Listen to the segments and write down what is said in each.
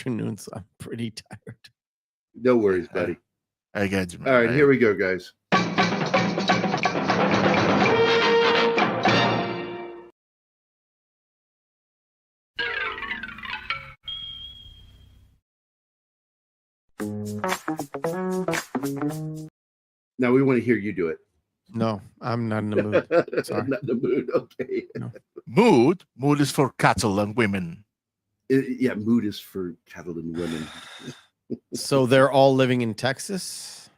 afternoon, so I'm pretty tired. No worries, buddy. I got you, man. All right, here we go, guys. Now we want to hear you do it. No, I'm not in the mood. Sorry. Not in the mood. Okay. No. Mood is for cattle and women. Yeah, mood is for cattle and women. So they're all living in Texas?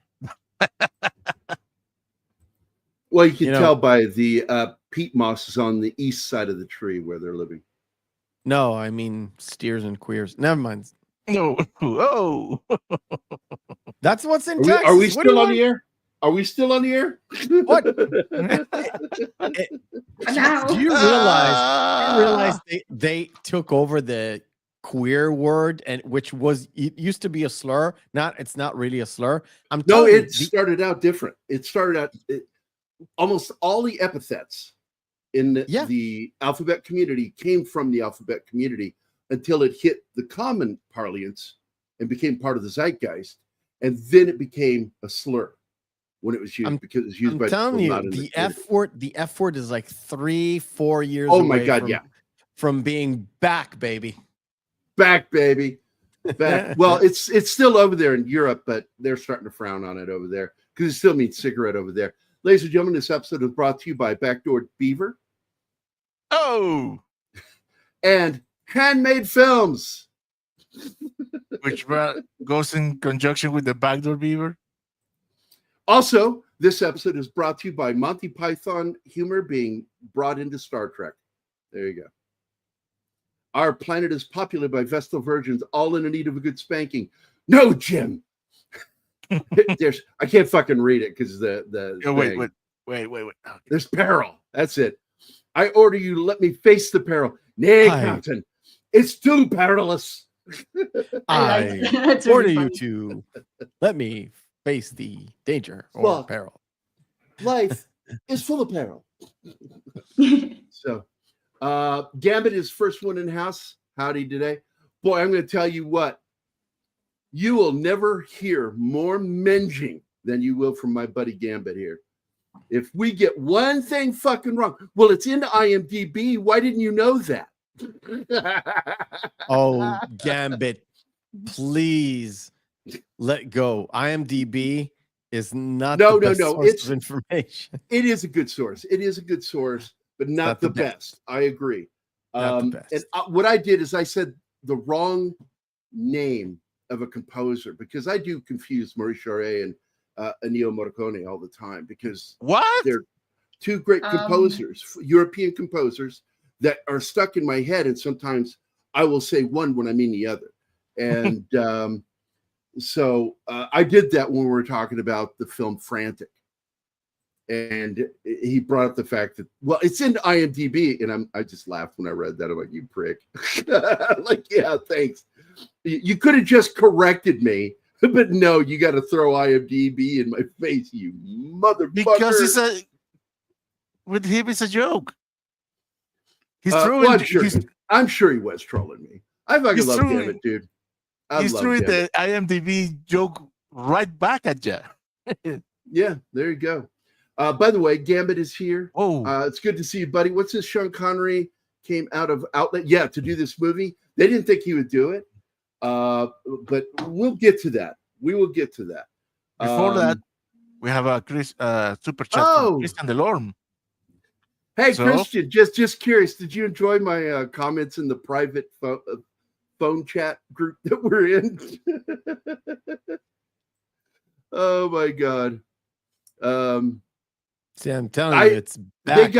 Well, you can tell by the peat moss is on the east side of the tree where they're living. No, I mean steers and queers. Never mind. No. Oh. That's what's in Texas. Are we still on the air? Are we still on the air? What? Now. Do you realize they took over the queer word, and which was it used to be a slur. It's not really a slur. Started out different. It started out almost all the epithets in the alphabet community came from the alphabet community until it hit the common parlance and became part of the zeitgeist, and then it became a slur when it was used because it was used by telling people you, not in the F word. The F word is like 3-4 years. Oh my God! From being back, baby. Back, baby. Back. Well, it's still over there in Europe, but they're starting to frown on it over there because it still means cigarette over there. Ladies and gentlemen, this episode is brought to you by Backdoor Beaver. Oh. And Handmade Films. Which goes in conjunction with the Backdoor Beaver. Also, this episode is brought to you by Monty Python humor being brought into Star Trek. There you go. Our planet is populated by Vestal virgins, all in need of a good spanking. No, Jim. I can't fucking read it because wait. Okay. There's peril. That's it. I order you to let me face the peril. Nay, Captain, it's too perilous. I order you to let me face the danger or peril. Life is full of peril. So, Gambit is first one in house. Howdy today. Boy, I'm going to tell you what. You will never hear more menging than you will from my buddy Gambit here. If we get one thing fucking wrong, well, it's into IMDb. Why didn't you know that? Oh, Gambit, please let go. IMDb is not the best source of information. It is a good source. It is a good source, but not the best. I agree. Not the best. And what I did is I said the wrong name of a composer because I do confuse Maurice Jarre and Ennio Morricone all the time because they're two great composers, European composers that are stuck in my head, and sometimes I will say one when I mean the other. And so I did that when we were talking about the film Frantic. And he brought up the fact that, well, it's in IMDb, and I just laughed when I read that. I'm like, you prick. Like, yeah, thanks. You could have just corrected me, but no, you got to throw IMDb in my face, you motherfucker. Because with him, it's a joke. He's throwing. I'm sure he was trolling me. I fucking love Gambit, dude. He's throwing the IMDb joke right back at you. Yeah, there you go. By the way, Gambit is here. Oh, it's good to see you, buddy. What's this? Sean Connery came out of Outlet, to do this movie. They didn't think he would do it, but we'll get to that. We will get to that. Before that, we have a super chat from Christian Delorme. Hey, Christian, just curious. Did you enjoy my comments in the private phone chat group that we're in? Oh my God. See, I'm telling you, it's back,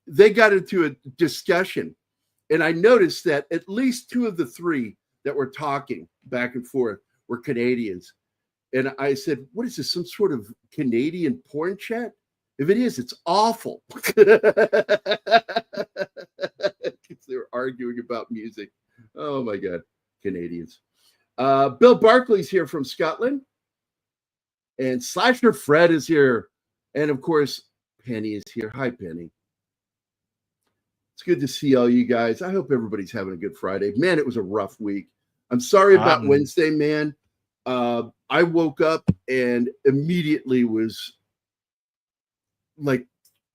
they got into a discussion, and I noticed that at least two of the three that were talking back and forth were Canadians. And I said, what is this, some sort of Canadian porn chat? If it is, it's awful. They were arguing about music. Oh my God, Canadians. Bill Barkley's here from Scotland. And Slasher Fred is here. And of course, Penny is here. Hi, Penny. It's good to see all you guys. I hope everybody's having a good Friday. Man, it was a rough week. I'm sorry about Wednesday, man. I woke up and immediately was like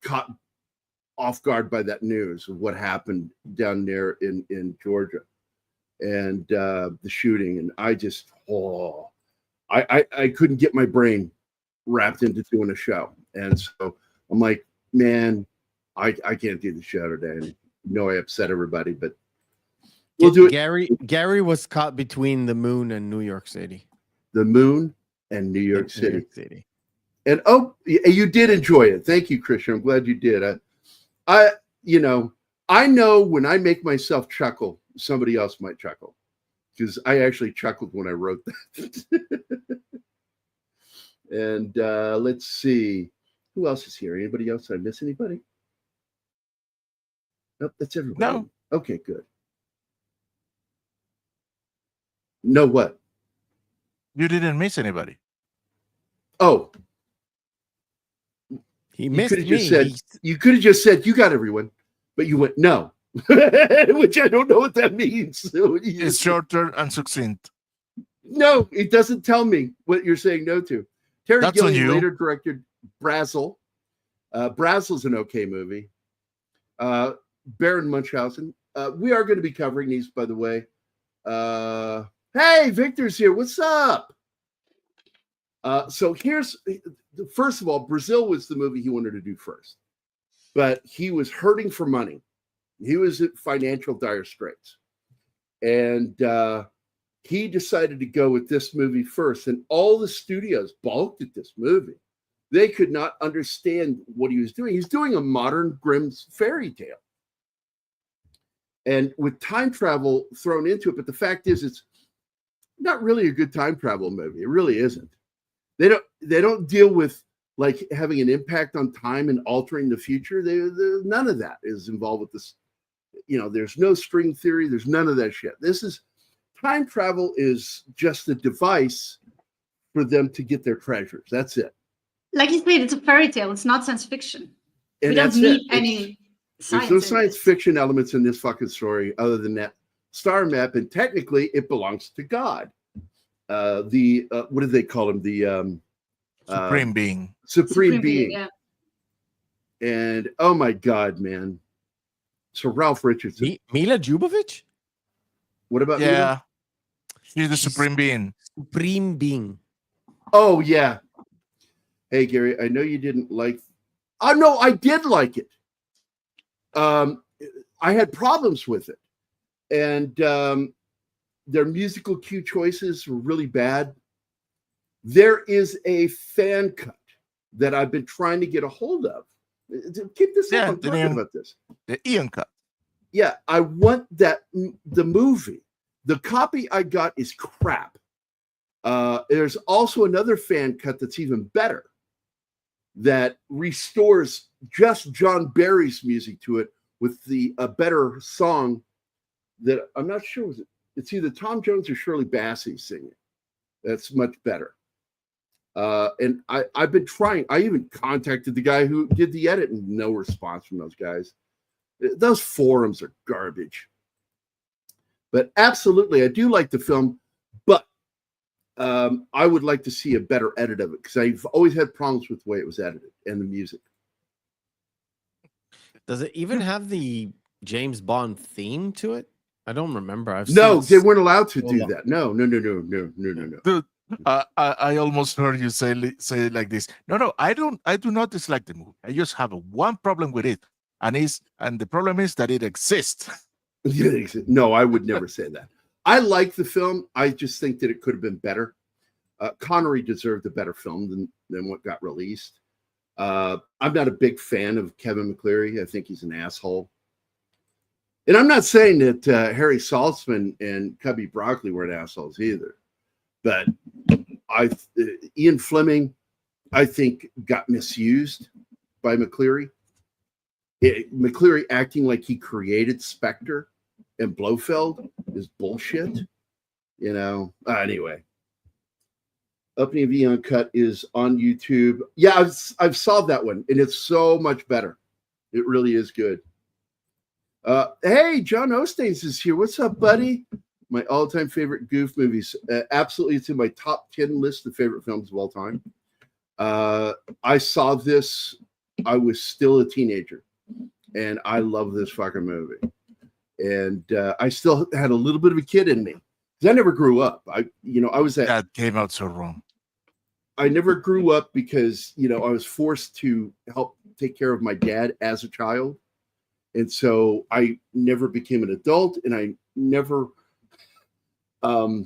caught off guard by that news of what happened down there in Georgia and the shooting. And I just, I couldn't get my brain wrapped into doing a show. And so I'm like, man, I can't do the show today. And I upset everybody, but we'll do it. Gary was caught between the moon and New York City. The moon and New York City. And you did enjoy it. Thank you, Christian. I'm glad you did. I know when I make myself chuckle, somebody else might chuckle, because I actually chuckled when I wrote that. And let's see, who else is here? Anybody else? Did I miss anybody? Nope, that's everybody. No. Okay, good. No, what? You didn't miss anybody. Oh. He missed me. You could have just said, you got everyone, but you went, no. Which I don't know what that means. It's shorter and succinct. No, it doesn't tell me what you're saying no to. Terry Gilliam later directed Brazzle. Brazzle's an okay movie. Baron Munchausen. We are going to be covering these, by the way. Hey, Victor's here. What's up? So first of all, Brazil was the movie he wanted to do first, but he was hurting for money. He was at financial dire straits, and he decided to go with this movie first. And all the studios balked at this movie. They could not understand what he was doing. He's doing a modern Grimm's fairy tale, and with time travel thrown into it. But the fact is, it's not really a good time travel movie. It really isn't. They don't deal with like having an impact on time and altering the future. None of that is involved with this. There's no string theory. There's none of that shit. Time travel is just a device for them to get their treasures. That's it. Like you said, it's a fairy tale. It's not science fiction. And we don't need any science. There's no science fiction elements in this fucking story other than that star map, and technically it belongs to God. What do they call him? The Supreme Being. Supreme Being. Yeah. And oh my God, man. So Ralph Richardson. Mila Jovovich? What about Mila? She's the Supreme Being. Supreme Being. Oh, yeah. Hey, Gary, I know you didn't like... Oh, no, I did like it. I had problems with it. And their musical cue choices were really bad. There is a fan cut that I've been trying to get a hold of. Keep this up. I'm talking about this. The Ian cut. Yeah, I want the movie. The copy I got is crap. There's also another fan cut that's even better that restores just John Barry's music to it with a better song that I'm not sure it's either Tom Jones or Shirley Bassey singing. That's much better. And I've been trying. I even contacted the guy who did the edit, and no response from those guys. Those forums are garbage. But absolutely, I do like the film, but I would like to see a better edit of it because I've always had problems with the way it was edited and the music. Does it even have the James Bond theme to it? I don't remember. They weren't allowed to do that. No. Dude, I almost heard you say it like this. No, I do not dislike the movie. I just have one problem with it, and the problem is that it exists. No, I would never say that. I like the film. I just think that it could have been better. Connery deserved a better film than what got released. I'm not a big fan of Kevin McCleary. I think he's an asshole. And I'm not saying that Harry Saltzman and Cubby Broccoli were assholes either. But Ian Fleming, I think, got misused by McCleary. McCleary acting like he created Spectre and Blofeld is bullshit. Anyway. Opening of Eon Cut is on YouTube. Yeah, I've saw that one, and it's so much better. It really is good. Hey, John Ostains is here. What's up, buddy? my all-time favorite goof movies. Absolutely, it's in my top 10 list of favorite films of all time. I saw this. I was still a teenager, and I love this fucking movie. And I still had a little bit of a kid in me because I never grew up. I was that. That came out so wrong. I never grew up because I was forced to help take care of my dad as a child, and so I never became an adult, and I never got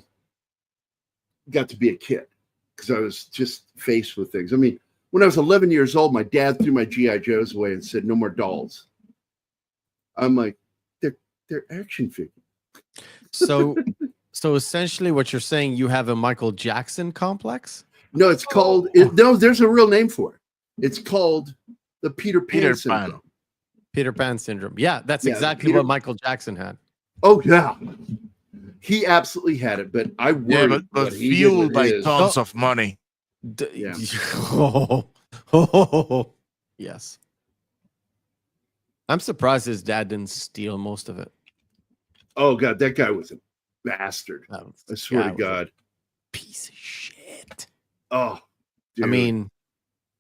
to be a kid because I was just faced with things. I mean, when I was 11 years old, my dad threw my GI Joes away and said, "No more dolls." I'm like, they're action figures. So essentially, what you're saying, you have a Michael Jackson complex? No, it's called. No, there's a real name for it. It's called the Peter Pan syndrome. Peter Pan syndrome. Yeah, that's exactly what Michael Jackson had. Oh yeah, he absolutely had it. But I worry. Yeah, but fueled by tons of money. Yes. I'm surprised his dad didn't steal most of it. Oh God, that guy was a bastard. I swear to God, piece of shit. Oh, dude.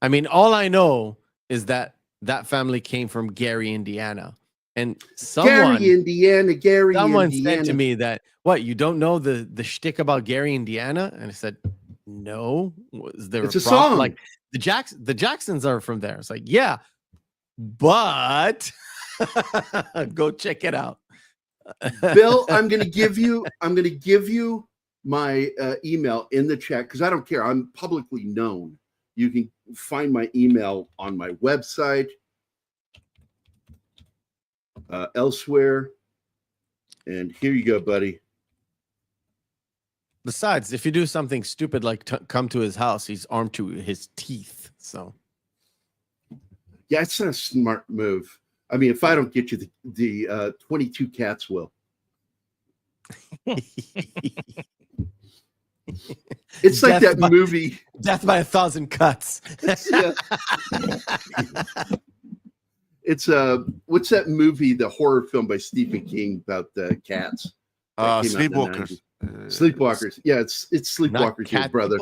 I mean, all I know is that family came from Gary, Indiana, and someone said to me that, "What, you don't know the shtick about Gary, Indiana?" And I said, "No." Was there a song? Like the Jacksons are from there. It's like, yeah, but go check it out. Bill, I'm gonna give you my email in the chat because I don't care. I'm publicly known. You can find my email on my website, elsewhere. And here you go, buddy. Besides, if you do something stupid like come to his house, he's armed to his teeth. So, yeah, it's not a smart move. I mean, if I don't get you the 22 cats will. It's like that movie, Death by 1,000 Cuts. It's what's that movie? The horror film by Stephen King about the cats. Sleepwalkers. Sleepwalkers. Yeah, it's Sleepwalkers, here, brother.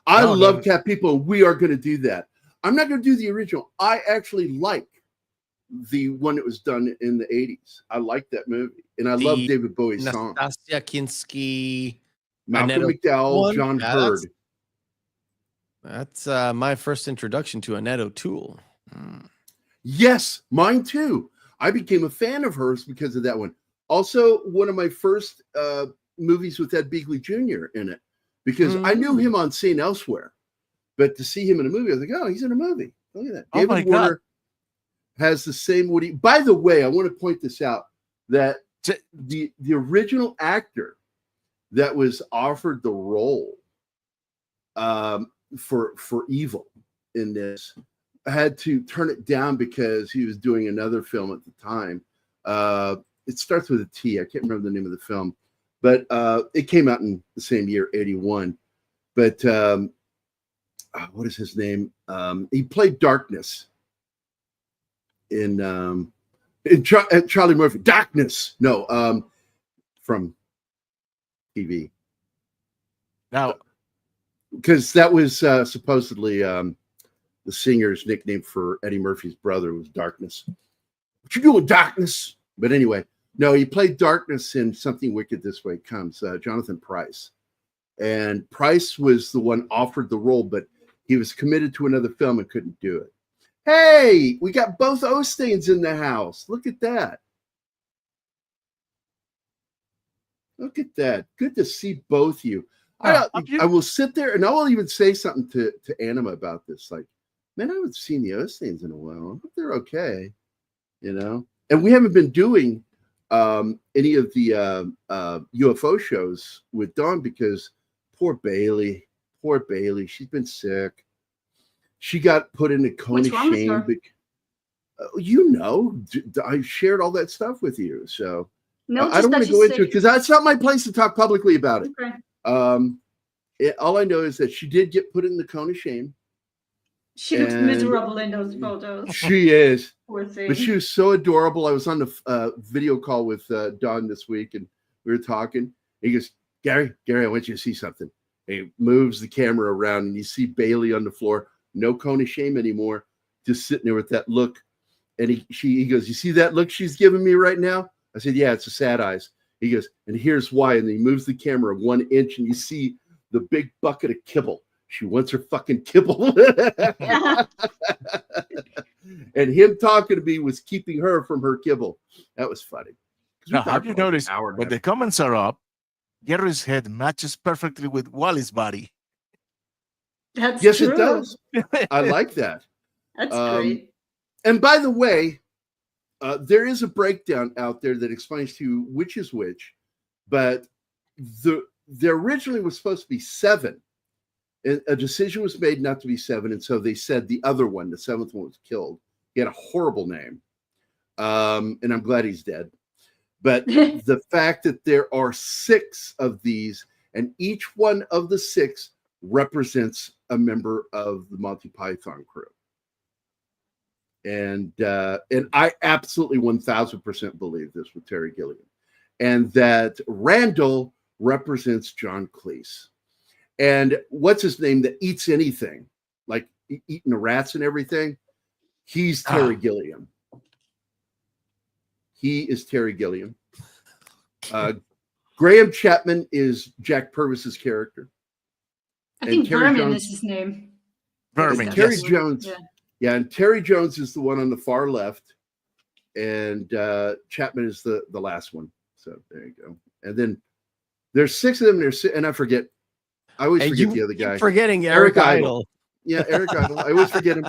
I No, love cat people. We are going to do that. I'm not going to do the original. I actually like the one that was done in the 80s. I like that movie. And I love David Bowie's song. Nastasia Kinski, Malcolm McDowell, John Hurd. That's my first introduction to Annette O'Toole. Yes, mine too. I became a fan of hers because of that one. Also, one of my first movies with Ed Begley Jr. in it, because I knew him on St. Elsewhere. But to see him in a movie, I was like, oh, he's in a movie. Look at that. David Warner has the same Woody. By the way, I want to point this out, that the original actor that was offered the role for Evil in this had to turn it down because he was doing another film at the time. It starts with a T. I can't remember the name of the film, but it came out in the same year, 81. But what is his name? He played Darkness in Charlie Murphy. Darkness. No, from TV. Now, because that was supposedly the singer's nickname for Eddie Murphy's brother was Darkness. What you doing, Darkness? But anyway, no, he played Darkness in Something Wicked This Way Comes. Jonathan Pryce. And Pryce was the one offered the role, but he was committed to another film and couldn't do it. Hey, we got both Ostains in the house. Look at that. Look at that. Good to see both you. I will sit there and I will even say something to Anima about this. Like, man, I haven't seen the Ostains in a while. I hope they're okay. You know? And we haven't been doing any of the UFO shows with Dawn because poor Bailey, she's been sick. She got put into cone of shame. You know, I shared all that stuff with you. So no, I don't want to go into it because that's not my place to talk publicly about it. Okay. All I know is that she did get put in the cone of shame. She looks miserable in those photos. She is. Poor thing. But she was so adorable. I was on the video call with Don this week, and we were talking. He goes, Gary, I want you to see something. And he moves the camera around, and you see Bailey on the floor. No cone of shame anymore. Just sitting there with that look. And he goes, you see that look she's giving me right now? I said, yeah, it's a sad eyes. He goes, and here's why. And then he moves the camera 1 inch, and you see the big bucket of kibble. She wants her fucking kibble. And him talking to me was keeping her from her kibble. That was funny. Now, have you noticed when the comments are up, Gary's head matches perfectly with Wally's body? That's yes, true. It does. I like that. That's great. And by the way, there is a breakdown out there that explains to you which is which, but there originally was supposed to be 7. A decision was made not to be 7, and so they said the other one, the 7th one, was killed. He had a horrible name, and I'm glad he's dead. But the fact that there are 6 of these, and each one of the 6 represents a member of the Monty Python crew. And I absolutely 1000% believe this with Terry Gilliam, and that Randall represents John Cleese. And what's his name that eats anything, like eating the rats and everything? He's Terry Gilliam. He is Terry Gilliam. Graham Chapman is Jack Purvis's character. I think Vermin is his name. Vermin. Terry Jones. Yeah, and Terry Jones is the one on the far left, and Chapman is the last one. So there you go. And then there's 6 of them. And I forget. I always forget the other guy. Forgetting Eric Idle. Yeah, Eric Idle. I always forget him.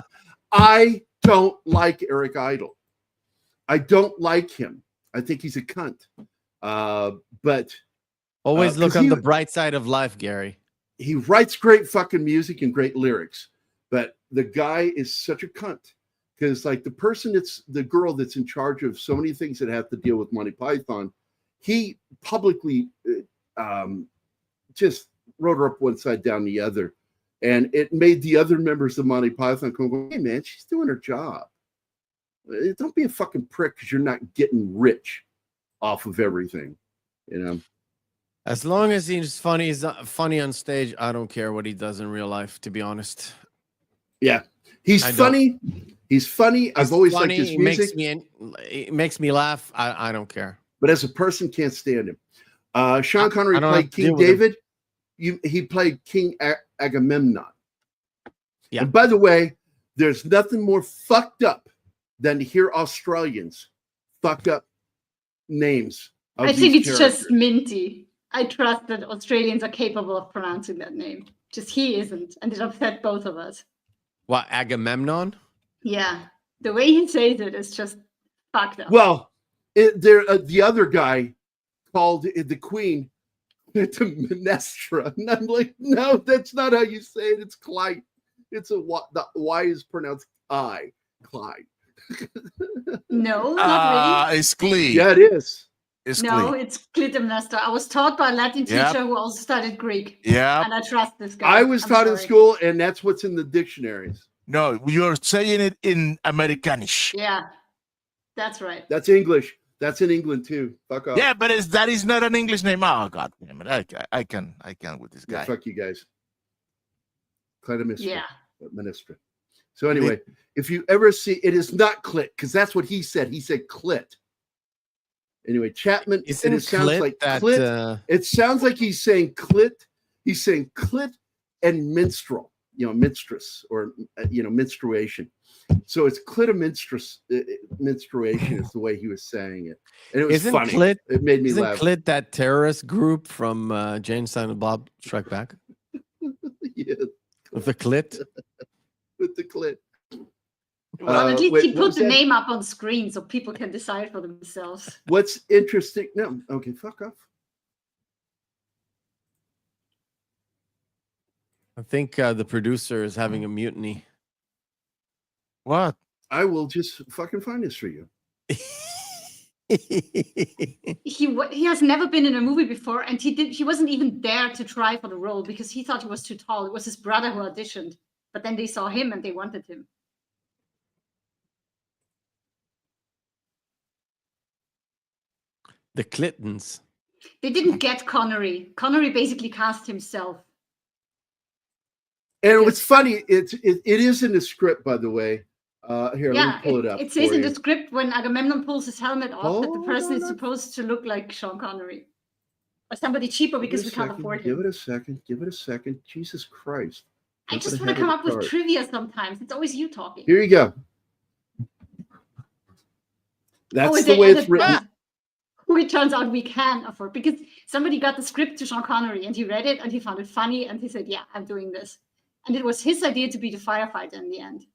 I don't like Eric Idle. I don't like him. I think he's a cunt. But always look on the bright side of life, Gary. He writes great fucking music and great lyrics, but the guy is such a cunt. Because like the girl that's in charge of so many things that have to deal with Monty Python, he publicly just wrote her up one side, down the other. And it made the other members of Monty Python go, hey, man, she's doing her job. Don't be a fucking prick because you're not getting rich off of everything, you know? As long as he's funny on stage, I don't care what he does in real life, to be honest. Yeah, he's funny. He's funny. I've always liked his music. It makes me laugh. I don't care. But as a person, can't stand him. Sean Connery played King David. He played King Agamemnon. Yeah. And by the way, there's nothing more fucked up than to hear Australians fuck up names. I think it's just minty. I trust that Australians are capable of pronouncing that name. Just he isn't, and it upset both of us. What, Agamemnon? Yeah, the way he says it is just fucked up. Well, the other guy called the Queen to Minestra, and I'm like, no, that's not how you say it. It's Clyde. The Y is pronounced I, Clyde. No, not really. It's Clee. Yeah, it is. It's no, it's Clytemnestra. I was taught by a Latin teacher who also studied Greek. Yeah. And I trust this guy. I was taught in school, and that's what's in the dictionaries. No, you're saying it in Americanish. Yeah, that's right. That's English. That's in England too. Fuck off. Yeah, but that is not an English name. Oh God damn it! I can with this guy. Yeah, fuck you guys. Clytemnestra. Yeah. Ministra. So anyway, if you ever see, it is not clit, because that's what he said. He said clit. Anyway, Chapman. It sounds like clit. It sounds like he's saying clit. He's saying clit and minstrel. Minstress, or menstruation. So it's menstruation is the way he was saying it, and it was funny. Clit, it made me laugh. Clit that terrorist group from Jane Silent Bob Strike Back? Yes. With the clit. With the clit. Well, at least he put the name up on screen so people can decide for themselves. What's interesting? No, okay, fuck off. I think the producer is having a mutiny. What? I will just fucking find this for you. He has never been in a movie before, and he wasn't even there to try for the role because he thought he was too tall. It was his brother who auditioned. But then they saw him and they wanted him. The Clintons. They didn't get Connery. Connery basically cast himself. And what's funny, it is in the script, by the way. Here, yeah, let me pull it up. It says in the script when Agamemnon pulls his helmet off that the person is on. supposed to look like Sean Connery. Or somebody cheaper because we can't afford him. Give it a second. Give it a second. Jesus Christ. I just want to come up with trivia sometimes. It's always you talking. Here you go. That's the way it's written. Who it turns out we can afford. Because somebody got the script to Sean Connery and he read it and he found it funny and he said, yeah, I'm doing this. And it was his idea to be the firefighter in the end.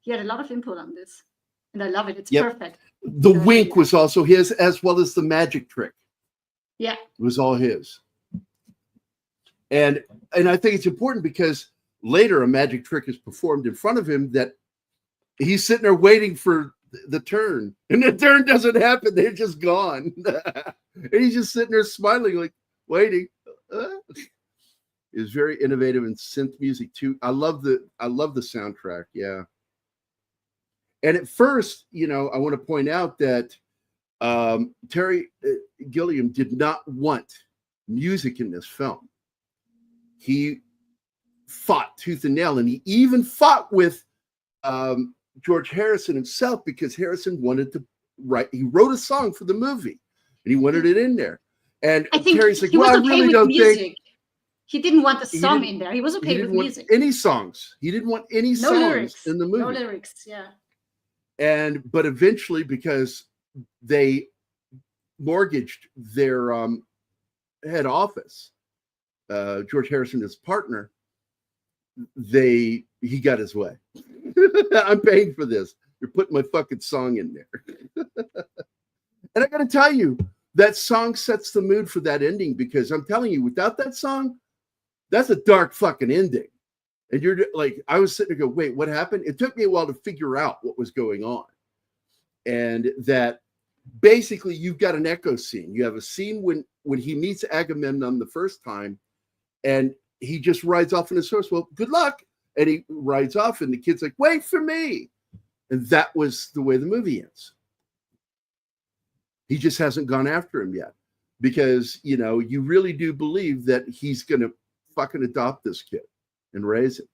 He had a lot of input on this. And I love it. It's perfect. The wink was also his, as well as the magic trick. Yeah. It was all his. And I think it's important because later a magic trick is performed in front of him that he's sitting there waiting for the turn. And the turn doesn't happen. They're just gone. And he's just sitting there smiling, like waiting. It was very innovative in synth music too. I love the soundtrack. Yeah. And at first, I want to point out that Terry Gilliam did not want music in this film. He fought tooth and nail, and he even fought with George Harrison himself because Harrison wanted to write. He wrote a song for the movie, and he wanted it in there. And I think Terry's like, he was "Well, okay I really with don't music. think." He didn't want the song in there. He was okay with music. Any songs? He didn't want any songs in the movie. No lyrics. Yeah. But eventually, because they mortgaged their head office, George Harrison, his partner, he got his way. I'm paying for this. You're putting my fucking song in there. And I got to tell you, that song sets the mood for that ending because I'm telling you, without that song, that's a dark fucking ending. And you're like, I was sitting there go, wait, what happened? It took me a while to figure out what was going on. And that basically you've got an echo scene. You have a scene when he meets Agamemnon the first time and he just rides off in his horse. Well, good luck. And he rides off and the kid's like, wait for me. And that was the way the movie ends. He just hasn't gone after him yet because, you really do believe that he's going to fucking adopt this kid and raise him.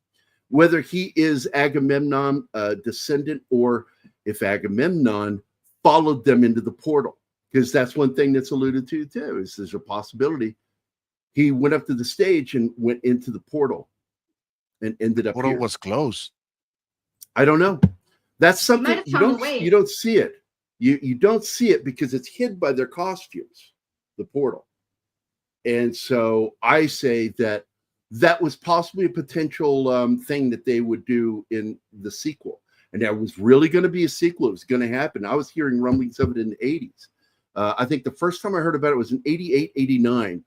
Whether he is Agamemnon, a descendant, or if Agamemnon followed them into the portal, because that's one thing that's alluded to too, is there's a possibility he went up to the stage and went into the portal and ended up portal here. Was closed. I don't know. That's something you don't see it. You don't see it because it's hid by their costumes, the portal. And so I say that was possibly a potential thing that they would do in the sequel. And there was really going to be a sequel. It was going to happen. I was hearing rumblings of it in the 80s. I think the first time I heard about it was in 88, 89.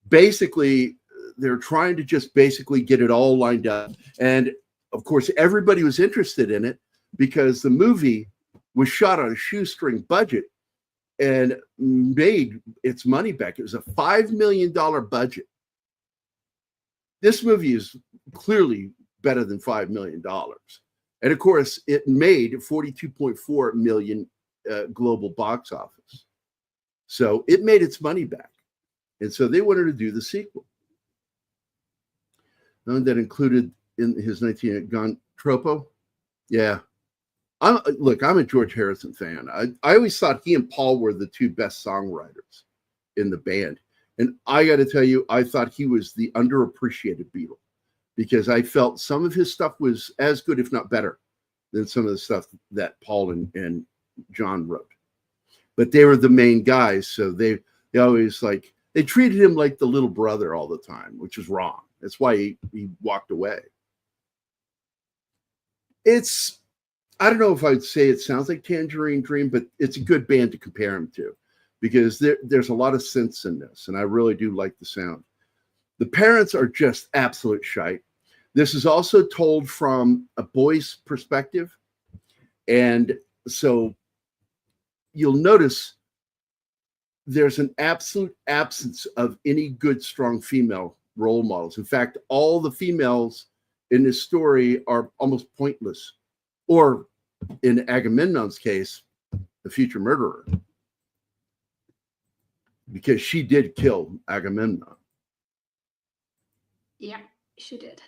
Basically, they're trying to just basically get it all lined up. And, of course, everybody was interested in it because the movie was shot on a shoestring budget and made its money back. It was a $5 million budget. This movie is clearly better than $5 million. And of course, it made 42.4 million global box office. So it made its money back. And so they wanted to do the sequel. And that included in his 19 Gon Tropo. Yeah. I'm a George Harrison fan. I always thought he and Paul were the two best songwriters in the band. And I got to tell you, I thought he was the underappreciated Beatle because I felt some of his stuff was as good, if not better, than some of the stuff that Paul and John wrote. But they were the main guys. So they always they treated him like the little brother all the time, which is wrong. That's why he walked away. I don't know if I'd say it sounds like Tangerine Dream, but it's a good band to compare him to because there's a lot of synths in this, and I really do like the sound. The parents are just absolute shite. This is also told from a boy's perspective, and so you'll notice there's an absolute absence of any good, strong female role models. In fact, all the females in this story are almost pointless, or in Agamemnon's case, the future murderer, because she did kill Agamemnon. Yeah, she did.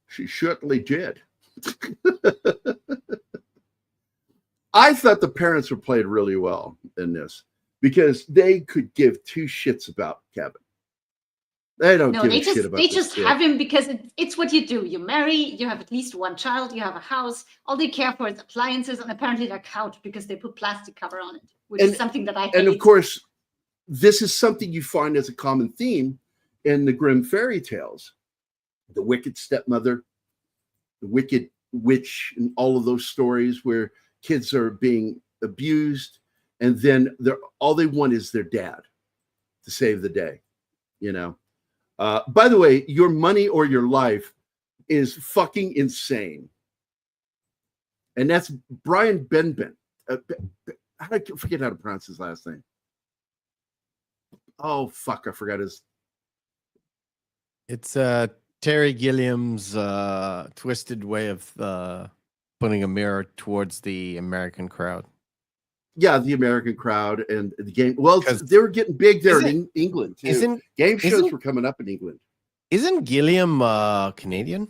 She certainly did. I thought the parents were played really well in this because they could give two shits about Kevin. They don't give a shit about They just have him because it's what you do. You marry, you have at least one child, you have a house. All they care for is appliances and apparently their couch because they put plastic cover on it, which is something that I hate. And of course, this is something you find as a common theme in the Grimm fairy tales. The wicked stepmother, the wicked witch, and all of those stories where kids are being abused, and then all they want is their dad to save the day, you know. By the way, Your Money or Your Life is fucking insane. And that's Brian Benben. I forget how to pronounce his last name. Oh, fuck, I forgot his. It's Terry Gilliam's twisted way of putting a mirror towards the American crowd. Yeah, the American crowd and the game. Well, they were getting big there in England, too. Game shows were coming up in England. Isn't Gilliam Canadian?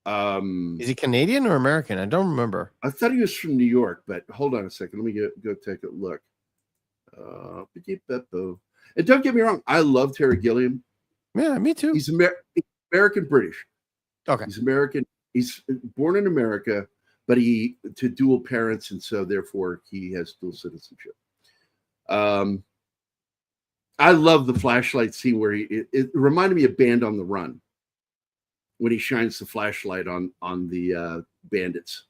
Is he Canadian or American? I don't remember. I thought he was from New York, but hold on a second. Let me go take a look. And don't get me wrong, I love Terry Gilliam. Yeah, me too. He's American British. Okay. He's American. He's born in America, but he to dual parents, and so therefore he has dual citizenship. I love the flashlight scene where it reminded me of Band on the Run when he shines the flashlight on the bandits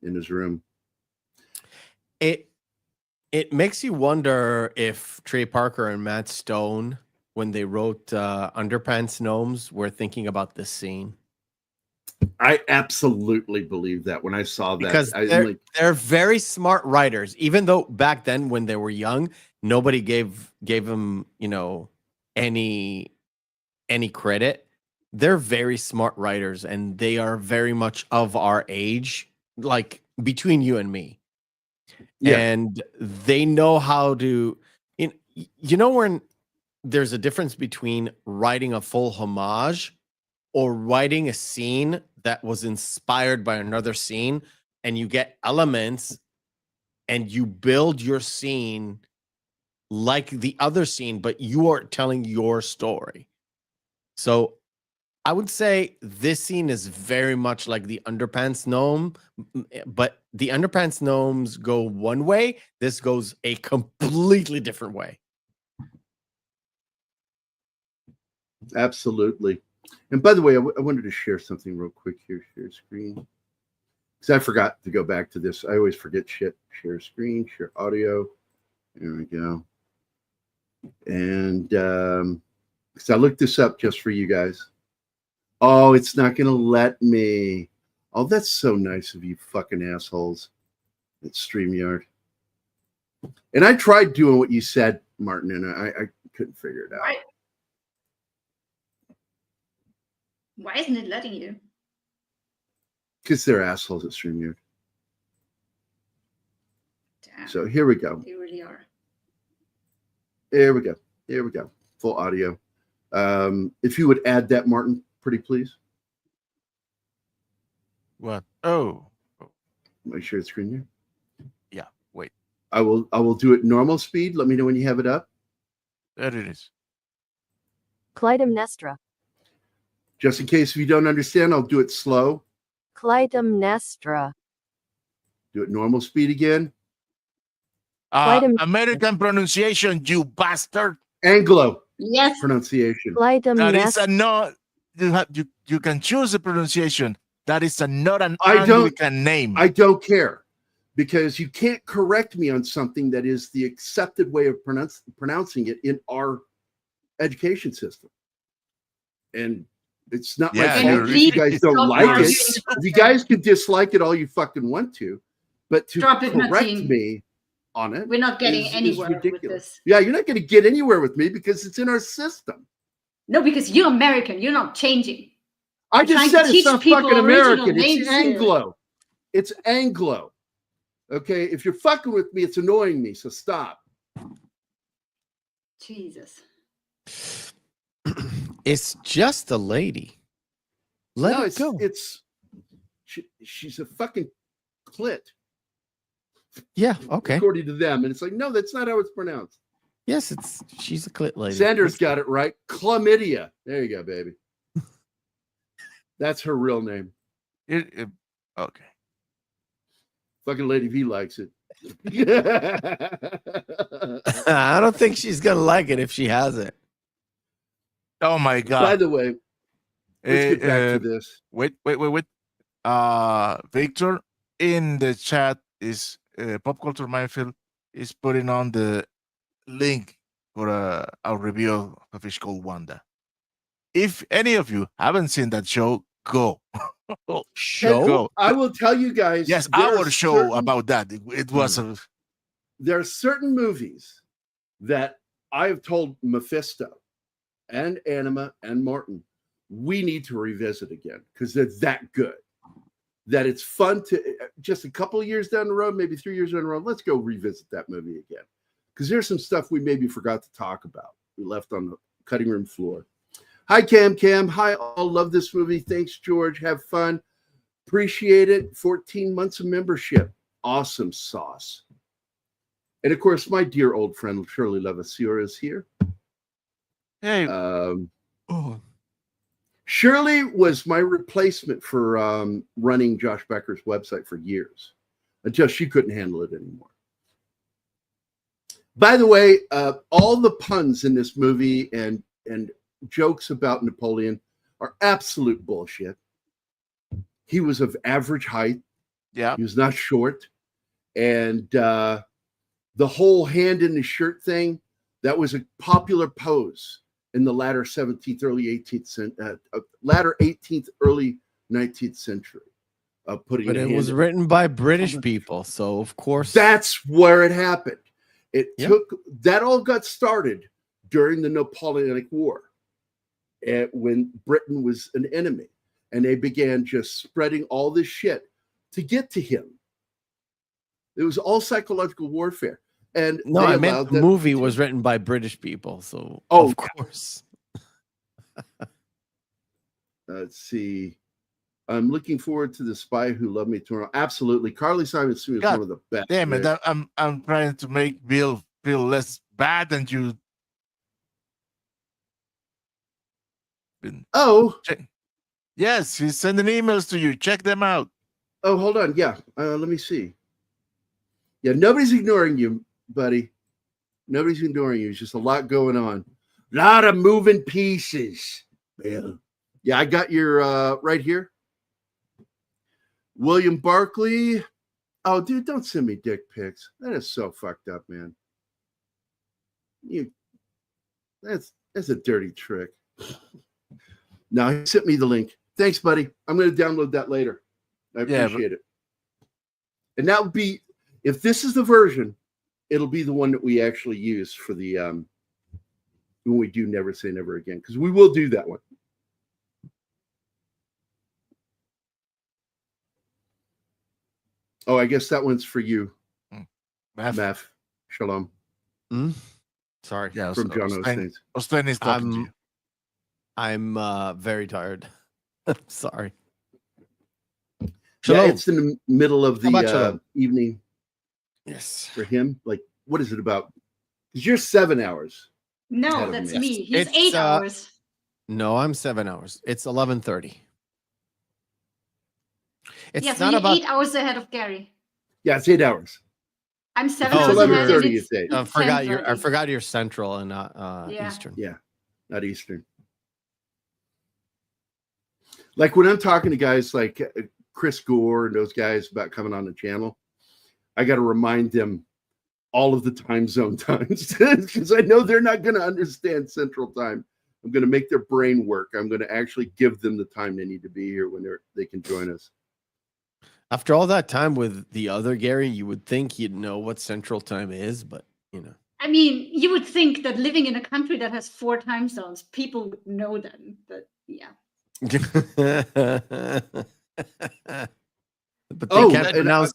in his room. It makes you wonder if Trey Parker and Matt Stone, when they wrote Underpants Gnomes, were thinking about this scene. I absolutely believe that when I saw that. Because they're very smart writers, even though back then when they were young, nobody gave them, you know, any credit. They're very smart writers, and they are very much of our age, like between you and me. Yeah. And they know how to, you know, when there's a difference between writing a full homage or writing a scene that was inspired by another scene, and you get elements and you build your scene like the other scene, but you are telling your story. So I would say this scene is very much like the Underpants Gnome, but the Underpants Gnomes go one way. This goes a completely different way. Absolutely. And by the way, I wanted to share something real quick here. Share screen. Because I forgot to go back to this. I always forget shit. Share screen, share audio. There we go. And so I looked this up just for you guys. Oh, it's not going to let me. Oh, that's so nice of you fucking assholes at StreamYard. And I tried doing what you said, Martin, and I couldn't figure it out. Right. Why isn't it letting you? Because they're assholes at StreamYard. Damn. So here we go. They really are. There we go. Here we go. Full audio. If you would add that, Martin, pretty please. What? Oh. Make sure it's screen here. Yeah. Wait. I will do it normal speed. Let me know when you have it up. There it is. Clytemnestra. Just in case if you don't understand, I'll do it slow. Clytemnestra. Do it normal speed again. American pronunciation, you bastard. Anglo. Yes. Pronunciation. That is a no. You can choose the pronunciation. That is not an Anglican name. I don't care, because you can't correct me on something that is the accepted way of pronouncing it in our education system. And it's not my fault if you guys don't like it. If you guys can dislike it all you fucking want to, but to correct me on it. We're not getting anywhere with this. Yeah, you're not going to get anywhere with me because it's in our system. No, because you're American. You're not changing. I just said it's not fucking American. It's Anglo. It's Anglo. Okay, if you're fucking with me, it's annoying me. So stop. Jesus. It's just a lady. Let it go. She's a fucking clit. Yeah, okay. According to them. And it's like, no, that's not how it's pronounced. Yes, she's a clit lady. Sanders got it right. Chlamydia. There you go, baby. That's her real name. Okay. Fucking Lady V likes it. I don't think she's gonna like it if she has it. Oh my God. By the way, let's get back to this. Wait. Victor in the chat is Pop Culture Minefield is putting on the link for our review of A Fish Called Wanda. If any of you haven't seen that show, go. Go. I will tell you guys. Yes, our show about that. It was. There are certain movies that I have told Mephisto and Anima and Martin we need to revisit again because they're that good. That it's fun to just a couple of years down the road, maybe 3 years down the road. Let's go revisit that movie again because there's some stuff we maybe forgot to talk about. We left on the cutting room floor. Hi, Cam. Hi, all. Love this movie. Thanks, George. Have fun. Appreciate it. 14 months of membership. Awesome sauce. And, of course, my dear old friend, Shirley Levasseur is here. Hey. Shirley was my replacement for running Josh Becker's website for years until she couldn't handle it anymore. By the way, all the puns in this movie and jokes about Napoleon are absolute bullshit. He was of average height. Yeah. He was not short. And the whole hand in the shirt thing, that was a popular pose in the latter 17th, early 18th, latter 18th, early 19th century. But it was written by British people, so of course. That's where it happened. That all got started during the Napoleonic War. When Britain was an enemy and they began just spreading all this shit to get to him. It was all psychological warfare. And no, I meant the movie was written by British people. So of course. Let's see. I'm looking forward to The Spy Who Loved Me Tomorrow. Absolutely. Carly Simon Sue is one of the best. Damn it. I'm trying to make Bill feel less bad than you. Yes, he's sending emails to you. Check them out. Oh, hold on. Yeah. Let me see. Yeah, nobody's ignoring you, buddy. Nobody's ignoring you. There's just a lot going on. A lot of moving pieces. Yeah, I got your right here. William Barkley. Oh, dude, don't send me dick pics. That is so fucked up, man. That's a dirty trick. No, he sent me the link. Thanks, buddy. I'm going to download that later. I appreciate it. And that would be, if this is the version, it'll be the one that we actually use for the when we do Never Say Never Again, because we will do that one. Oh, I guess that one's for you, Math. Shalom. Sorry. Yeah, from John Osteen is talking to you. I'm very tired. Sorry. Yeah, it's in the middle of the evening. Yes. For him, like, what is it about? Because you're 7 hours. No, that's me. He's 8 hours. No, I'm 7 hours. It's 11:30. It's not about 8 hours ahead of Gary. Yeah, it's 8 hours. I'm 7 hours ahead. 11:30. I forgot you're Central and not Eastern. Yeah, not Eastern. Like when I'm talking to guys like Chris Gore and those guys about coming on the channel, I got to remind them all of the time zone times because I know they're not going to understand Central Time. I'm going to make their brain work. I'm going to actually give them the time they need to be here when they can join us. After all that time with the other Gary, you would think he'd know what Central Time is, but you know. I mean, you would think that living in a country that has 4 time zones, people would know them, but yeah. But they can't pronounce.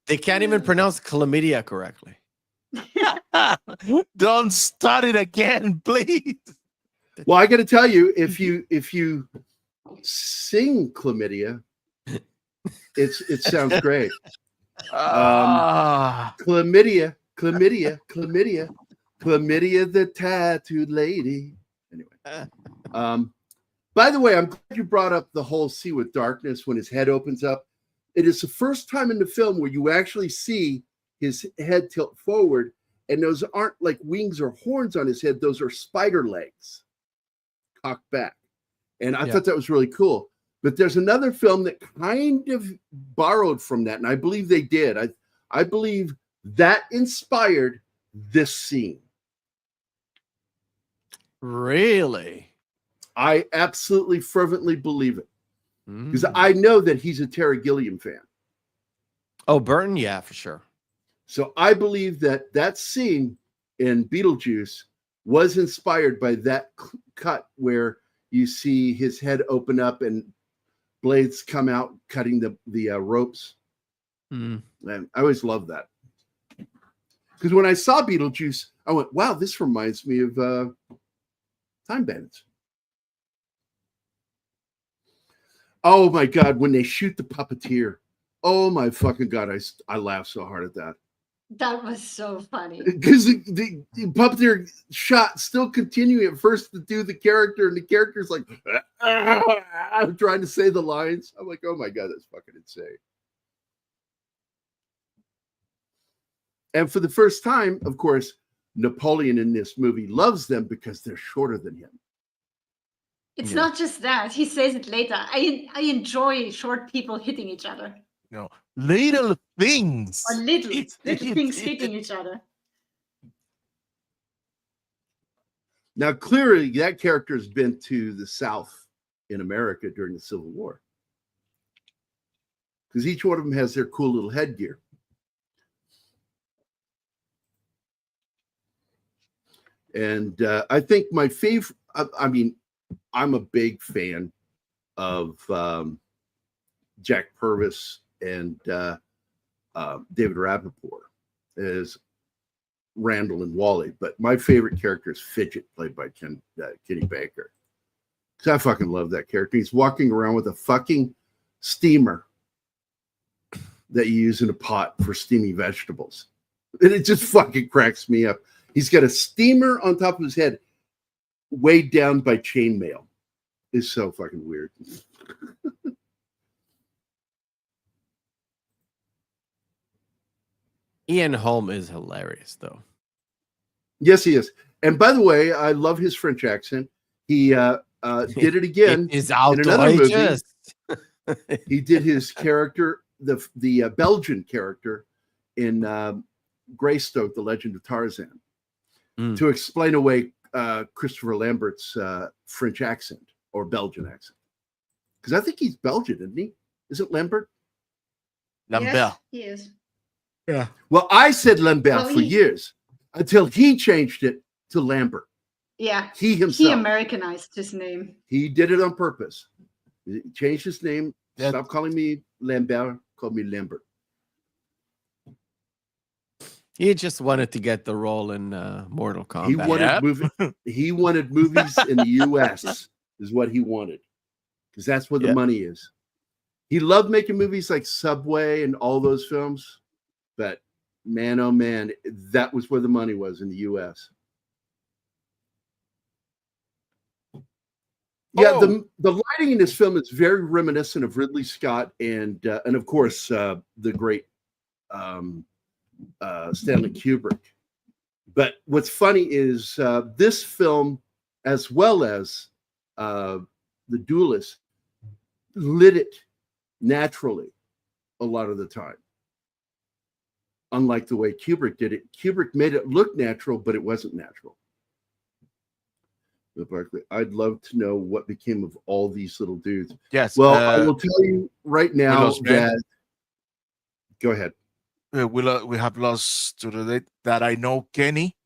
They can't even pronounce chlamydia correctly. Don't start it again, please. Well, I got to tell you, if you sing chlamydia, it sounds great. Chlamydia, the tattooed lady. Anyway, by the way, I'm glad you brought up the whole "See with Darkness" when his head opens up. It is the first time in the film where you actually see his head tilt forward, and those aren't like wings or horns on his head; those are spider legs cocked back. And I thought that was really cool. But there's another film that kind of borrowed from that, and I believe they did. I believe that inspired this scene. Really? I absolutely fervently believe it. Because I know that he's a Terry Gilliam fan. Oh, Burton? Yeah, for sure. So I believe that scene in Beetlejuice was inspired by that cut where you see his head open up and blades come out cutting the ropes. And I always loved that. Because when I saw Beetlejuice, I went, wow, this reminds me of Time Bandits. Oh my God, when they shoot the puppeteer. Oh my fucking God, I laughed so hard at that. That was so funny. Because the puppeteer shot still continuing at first to do the character, and the character's like, I'm trying to say the lines. I'm like, oh my God, that's fucking insane. And for the first time, of course, Napoleon in this movie loves them because they're shorter than him. It's not just that. He says it later. I enjoy short people hitting each other. No, little things. Or little things hitting each other. Now, clearly, that character has been to the South in America during the Civil War. Because each one of them has their cool little headgear. And I think my favorite, I mean, I'm a big fan of Jack Purvis and David Rappaport as Randall and Wally. But my favorite character is Fidget, played by Kenny Baker. Because I fucking love that character. He's walking around with a fucking steamer that you use in a pot for steaming vegetables. And it just fucking cracks me up. He's got a steamer on top of his head, weighed down by chainmail. It's so fucking weird. Ian Holm is hilarious, though. Yes, he is. And by the way, I love his French accent. He did it again in another movie. He did his character, the Belgian character in Greystoke, The Legend of Tarzan, to explain away Christopher Lambert's French accent or Belgian accent. Because I think he's Belgian, isn't he? Is it Lambert? Lambert. Yes, he is. Yeah. Well, I said Lambert for years until he changed it to Lambert. Yeah. He himself. He Americanized his name. He did it on purpose. He changed his name. Stop calling me Lambert. Call me Lambert. He just wanted to get the role in Mortal Kombat. He wanted movies in the U.S. is what he wanted, because that's where the money is. He loved making movies like Subway and all those films, but man, oh man, that was where the money was, in the U.S. Yeah, the lighting in this film is very reminiscent of Ridley Scott and of course the great Stanley Kubrick. But what's funny is this film, as well as The Duelist, lit it naturally a lot of the time. Unlike the way Kubrick did it. Kubrick made it look natural, but it wasn't natural. Barkley, I'd love to know what became of all these little dudes. Yes. Well, I will tell you right now that Go ahead. We have lost to the date that I know Kenny,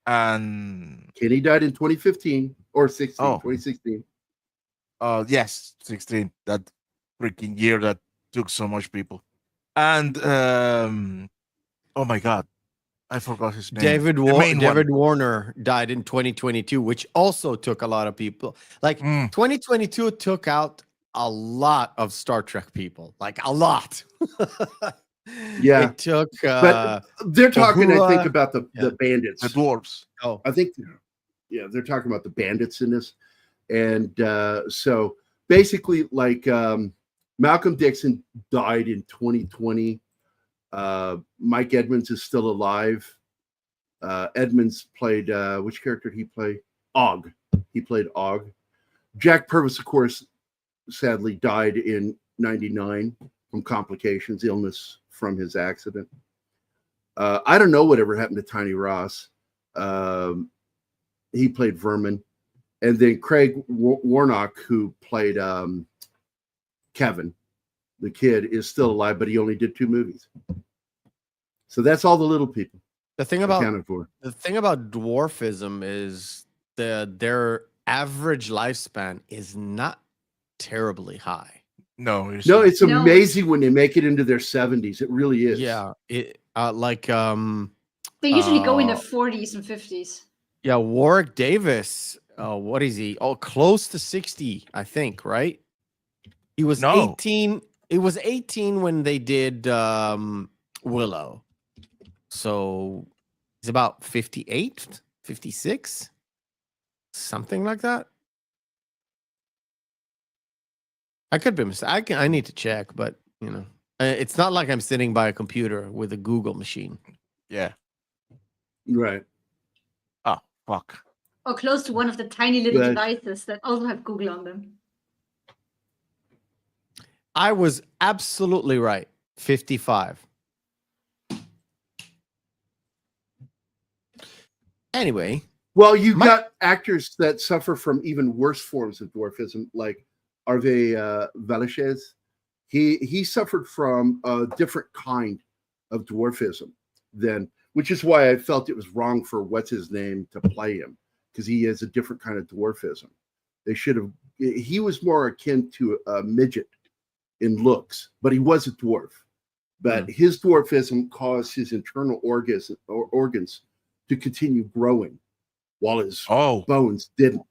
and Kenny died in 2015 or 16, 2016. Yes, 16. That freaking year that took so much people. And oh my God, I forgot his name. David Warner died in 2022, which also took a lot of people. Like 2022 took out a lot of Star Trek people, like a lot. Yeah, it took. But they're talking, I think, about the bandits, the dwarves. Oh, I think, they're talking about the bandits in this, and so basically, like Malcolm Dixon died in 2020. Mike Edmonds is still alive. Edmonds played which character did he play? Og. He played Og. Jack Purvis, of course, sadly died in '99 from complications, illness from his accident. I don't know whatever happened to Tiny Ross. He played Vermin. And then Craig Warnock, who played Kevin, the kid, is still alive, but he only did 2 movies. So that's all the little people. The thing about dwarfism is their average lifespan is not terribly high. No, it's amazing when they make it into their 70s. It really is. Yeah, they usually go in their 40s and 50s. Yeah, Warwick Davis. What is he? Oh, close to 60, I think. Right? He was 18. It was 18 when they did Willow. So he's about 58, 56, something like that. I could be mistaken. I need to check, but it's not like I'm sitting by a computer with a Google machine. Yeah. Right. Oh, fuck. Or close to one of the tiny little devices that also have Google on them. I was absolutely right. 55. Anyway. Well, you got actors that suffer from even worse forms of dwarfism, like Hervé Villechaize. He suffered from a different kind of dwarfism which is why I felt it was wrong for what's his name to play him, because he has a different kind of dwarfism. He was more akin to a midget in looks, but he was a dwarf. But his dwarfism caused his internal organs to continue growing while his bones didn't.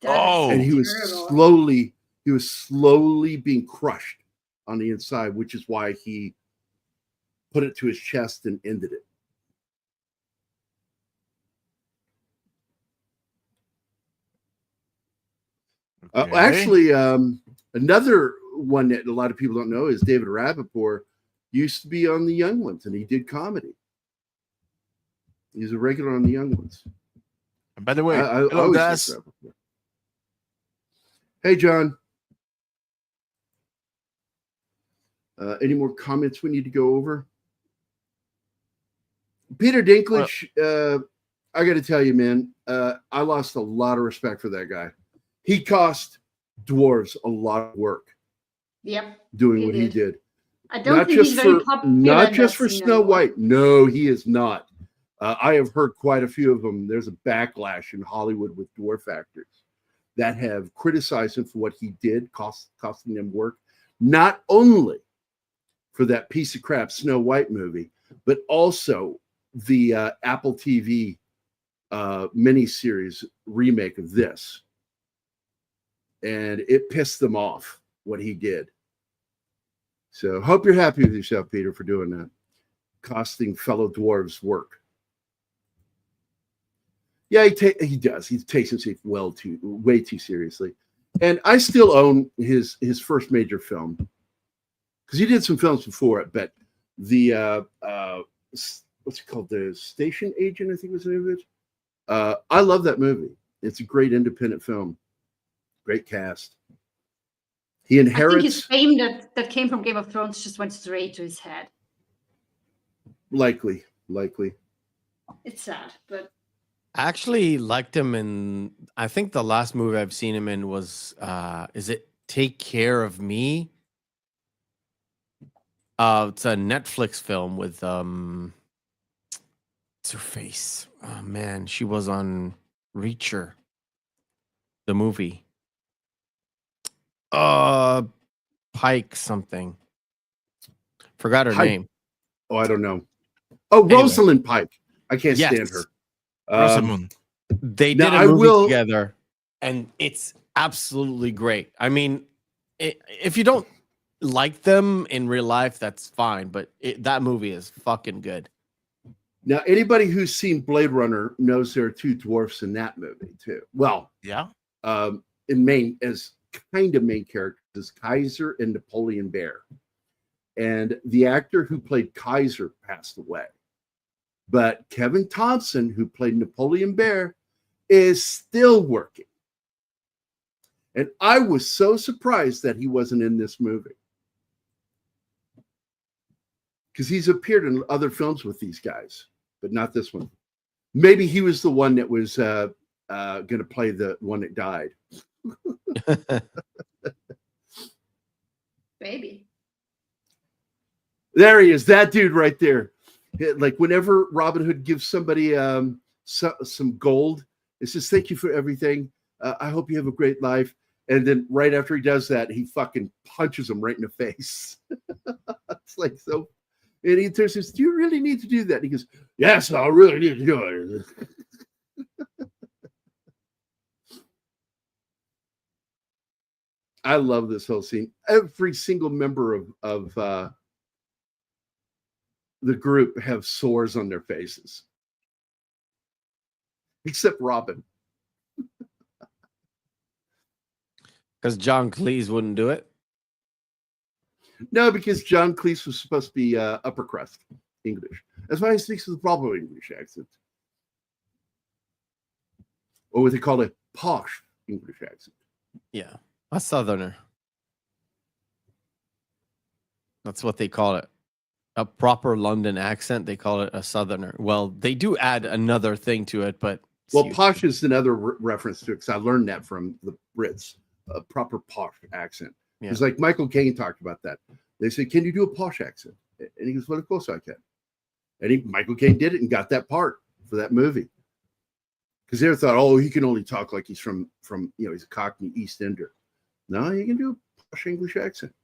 And he was slowly being crushed on the inside, which is why he put it to his chest and ended it. Okay. Actually, another one that a lot of people don't know is David Rappaport used to be on The Young Ones, and he did comedy. He's a regular on The Young Ones. And by the way, hello, guys. Hey, John. Any more comments we need to go over? Peter Dinklage, I got to tell you, man, I lost a lot of respect for that guy. He cost dwarves a lot of work. Yep. Doing what he did. I don't think he's very popular. Not just for Snow White. No, he is not. I have heard quite a few of them. There's a backlash in Hollywood with dwarf actors that have criticized him for what he did, costing them work, not only for that piece of crap Snow White movie, but also the Apple TV miniseries remake of this. And it pissed them off what he did. So hope you're happy with yourself, Peter, for doing that. Costing fellow dwarves work. Yeah, he does. He takes himself way too seriously. And I still own his first major film, because he did some films before it, but the what's it called? The Station Agent, I think was the name of it. I love that movie. It's a great independent film. Great cast. He inherits. I think his fame that came from Game of Thrones just went straight to his head. Likely. It's sad, but I actually liked him in. I think the last movie I've seen him in was, is it Take Care of Me? It's a Netflix film with what's her face? Oh man, she was on Reacher, the movie. Pike something. Forgot her name. Oh, I don't know. Oh, anyway. Rosalind Pike. I can't stand her. Rosamund. They did a movie together, and it's absolutely great. I mean, if you don't like them in real life, that's fine, but that movie is fucking good. Now, anybody who's seen Blade Runner knows there are two dwarfs in that movie too. Well, yeah. In main characters, Kaiser and Napoleon Bear. And the actor who played Kaiser passed away. But Kevin Thompson, who played Napoleon Bear, is still working. And I was so surprised that he wasn't in this movie. Because he's appeared in other films with these guys, but not this one. Maybe he was the one that was going to play the one that died. Maybe. There he is, that dude right there. Like whenever Robin Hood gives somebody some gold, it says, "Thank you for everything. I hope you have a great life." And then right after he does that, he fucking punches him right in the face. It's like so. And he says, "Do you really need to do that?" And he goes, "Yes, I really need to do it." I love this whole scene. Every single member of the group have sores on their faces, except Robin. Because John Cleese wouldn't do it? No, because John Cleese was supposed to be upper crust English. That's why he speaks with a proper English accent. Or what they call a posh English accent. Yeah, a southerner. That's what they call it. A proper London accent, they call it a southerner. Well, they do add another thing to it, but... Well, posh is another reference to it, because I learned that from the Brits. A proper posh accent. Yeah. It's like Michael Caine talked about that. They said, "Can you do a posh accent?" And he goes, "Well, of course I can." And Michael Caine did it and got that part for that movie. Because they thought, "Oh, he can only talk like he's from he's a Cockney East Ender." No, he can do a posh English accent.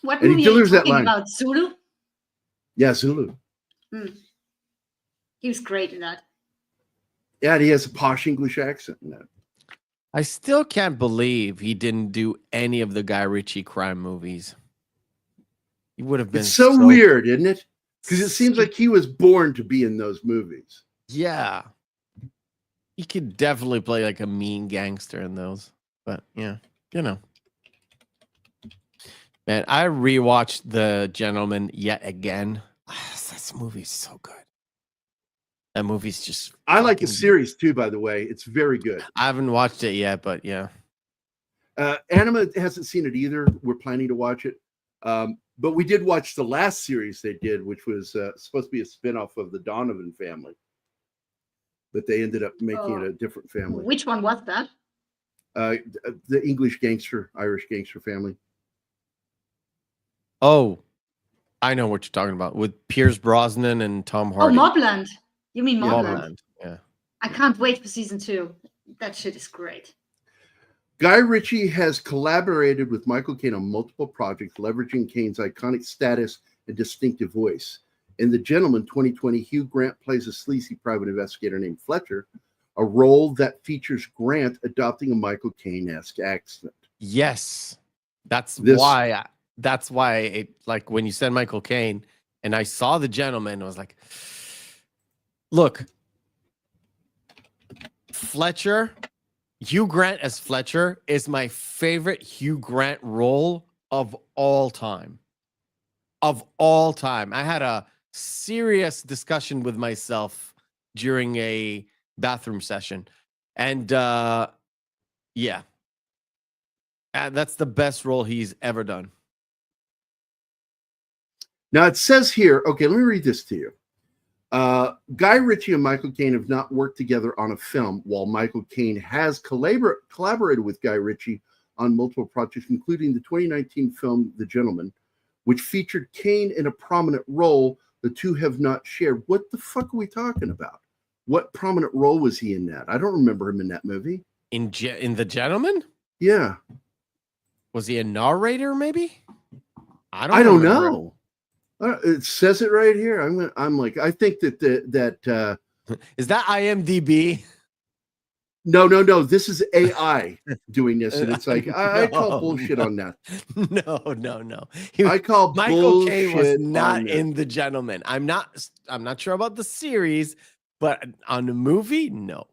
What and movie are you talking about? Zulu? Yeah, Zulu. He was great in that. Yeah, and he has a posh English accent in that. I still can't believe he didn't do any of the Guy Ritchie crime movies. He would have been so weird, isn't it? Because it seems like he was born to be in those movies. Yeah. He could definitely play like a mean gangster in those. But yeah, Man, I rewatched The Gentleman yet again. This movie's so good. That movie's just... I like the series too, by the way. It's very good. I haven't watched it yet, but yeah. Anima hasn't seen it either. We're planning to watch it. But we did watch the last series they did, which was supposed to be a spinoff of the Donovan family. But they ended up making it a different family. Which one was that? The English gangster, Irish gangster family. Oh, I know what you're talking about. With Pierce Brosnan and Tom Hardy. Oh, Mobland. You mean Mobland? Yeah. I can't wait for season 2. That shit is great. Guy Ritchie has collaborated with Michael Caine on multiple projects, leveraging Caine's iconic status and distinctive voice. In The Gentleman 2020, Hugh Grant plays a sleazy private investigator named Fletcher, a role that features Grant adopting a Michael Caine-esque accent. Yes. That's why it, like when you said Michael Caine and I saw The Gentleman, I was like, look, Fletcher, Hugh Grant as Fletcher is my favorite Hugh Grant role of all time. Of all time. I had a serious discussion with myself during a bathroom session. And yeah. That's the best role he's ever done. Now it says here, okay, let me read this to you. Guy Ritchie and Michael Caine have not worked together on a film, while Michael Caine has collaborated with Guy Ritchie on multiple projects, including the 2019 film The Gentleman, which featured Kane in a prominent role. The two have not shared. What the fuck are we talking about? What prominent role was he in that? I don't remember him in that movie. In The Gentleman? Yeah. Was he a narrator, maybe? I don't know. It says it right here. I'm like, I think that is that IMDb? No. This is AI doing this, and it's like I call bullshit on that. No. I call Michael Caine was bullshit not in The Gentleman. I'm not sure about the series, but on the movie, no.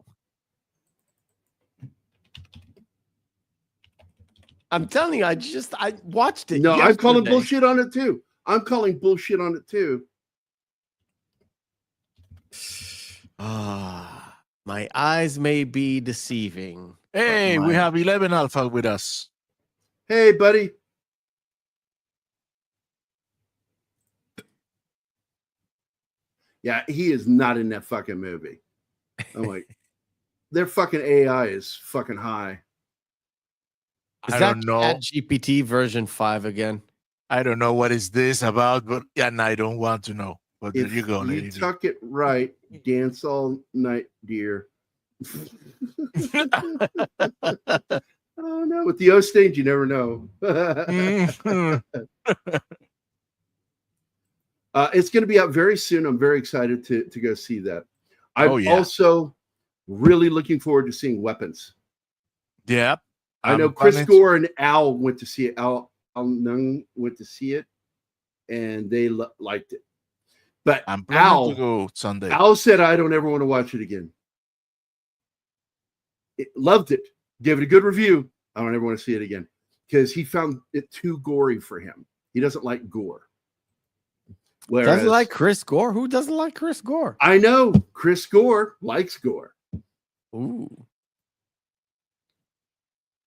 I'm telling you, I watched it. No, yesterday. I'm calling bullshit on it too. I'm calling bullshit on it too. My eyes may be deceiving. Hey, we have 11 Alpha with us. Hey, buddy. Yeah, he is not in that fucking movie. I'm like, their fucking AI is fucking high. Is that GPT version 5 again? I don't know what is this about, but and I don't want to know. But there you go, lady. You tuck it right, dance all night, dear. Oh no, with the O stage, you never know. It's going to be out very soon. I'm very excited to go see that. I'm also really looking forward to seeing Weapons. Yeah, I know Chris Gore and Al went to see it. Al Nung went to see it, and they liked it. But I'm planning to go Sunday. Al said, "I don't ever want to watch it again." Loved it, gave it a good review. I don't ever want to see it again because he found it too gory for him. He doesn't like gore. Whereas, doesn't like Chris Gore? Who doesn't like Chris Gore? I know Chris Gore likes gore. Ooh.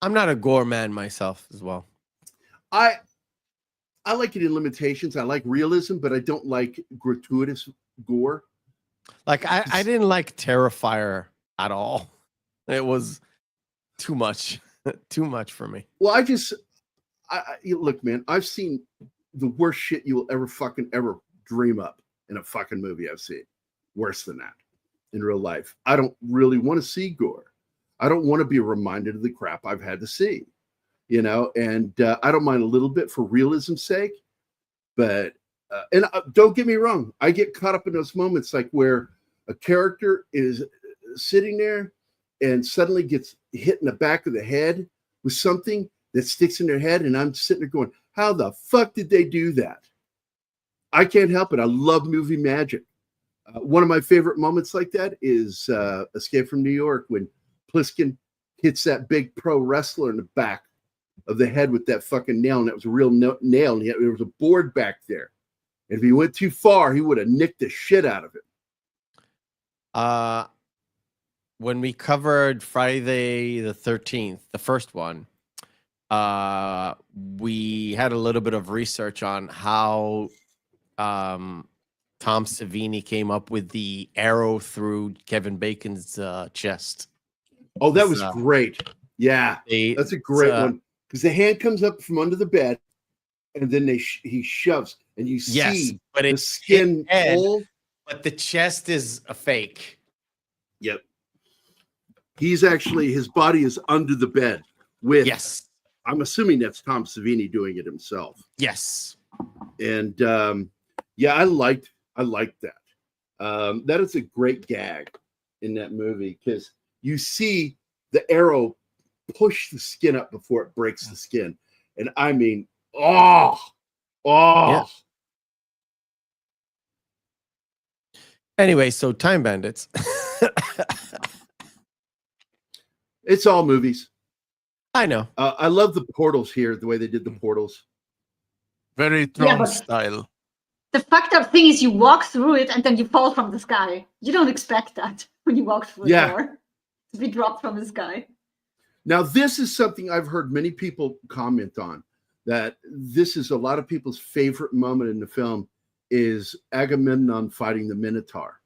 I'm not a gore man myself as well. I like it in limitations. I like realism, but I don't like gratuitous gore. Like I didn't like Terrifier at all. It was too much. Too much for me. Well, I look, man, I've seen the worst shit you will ever dream up in a fucking movie I've seen. Worse than that in real life. I don't really want to see gore. I don't want to be reminded of the crap I've had to see, and I don't mind a little bit for realism's sake, but don't get me wrong. I get caught up in those moments like where a character is sitting there and suddenly gets hit in the back of the head with something that sticks in their head. And I'm sitting there going, how the fuck did they do that? I can't help it. I love movie magic. One of my favorite moments like that is Escape from New York when Pliskin hits that big pro wrestler in the back of the head with that fucking nail. And that was a real nail. And there was a board back there. And if he went too far, he would have nicked the shit out of it. When we covered Friday the 13th, the first one, we had a little bit of research on how Tom Savini came up with the arrow through Kevin Bacon's chest. Oh, that was great. Yeah, that's a great one. Because the hand comes up from under the bed, and then he shoves, and you see the skin pull. But the chest is a fake. Yep. His body is under the bed with, I'm assuming that's Tom Savini doing it himself. Yes. And I liked that. That is a great gag in that movie because you see the arrow push the skin up before it breaks the skin. And I mean, yeah. Anyway, so Time Bandits. It's all movies. I know. I love the portals here, the way they did the portals. Very Tron style. The fucked up thing is you walk through it and then you fall from the sky. You don't expect that when you walk through the door to be dropped from the sky. Now, this is something I've heard many people comment on, that this is a lot of people's favorite moment in the film is Agamemnon fighting the Minotaur.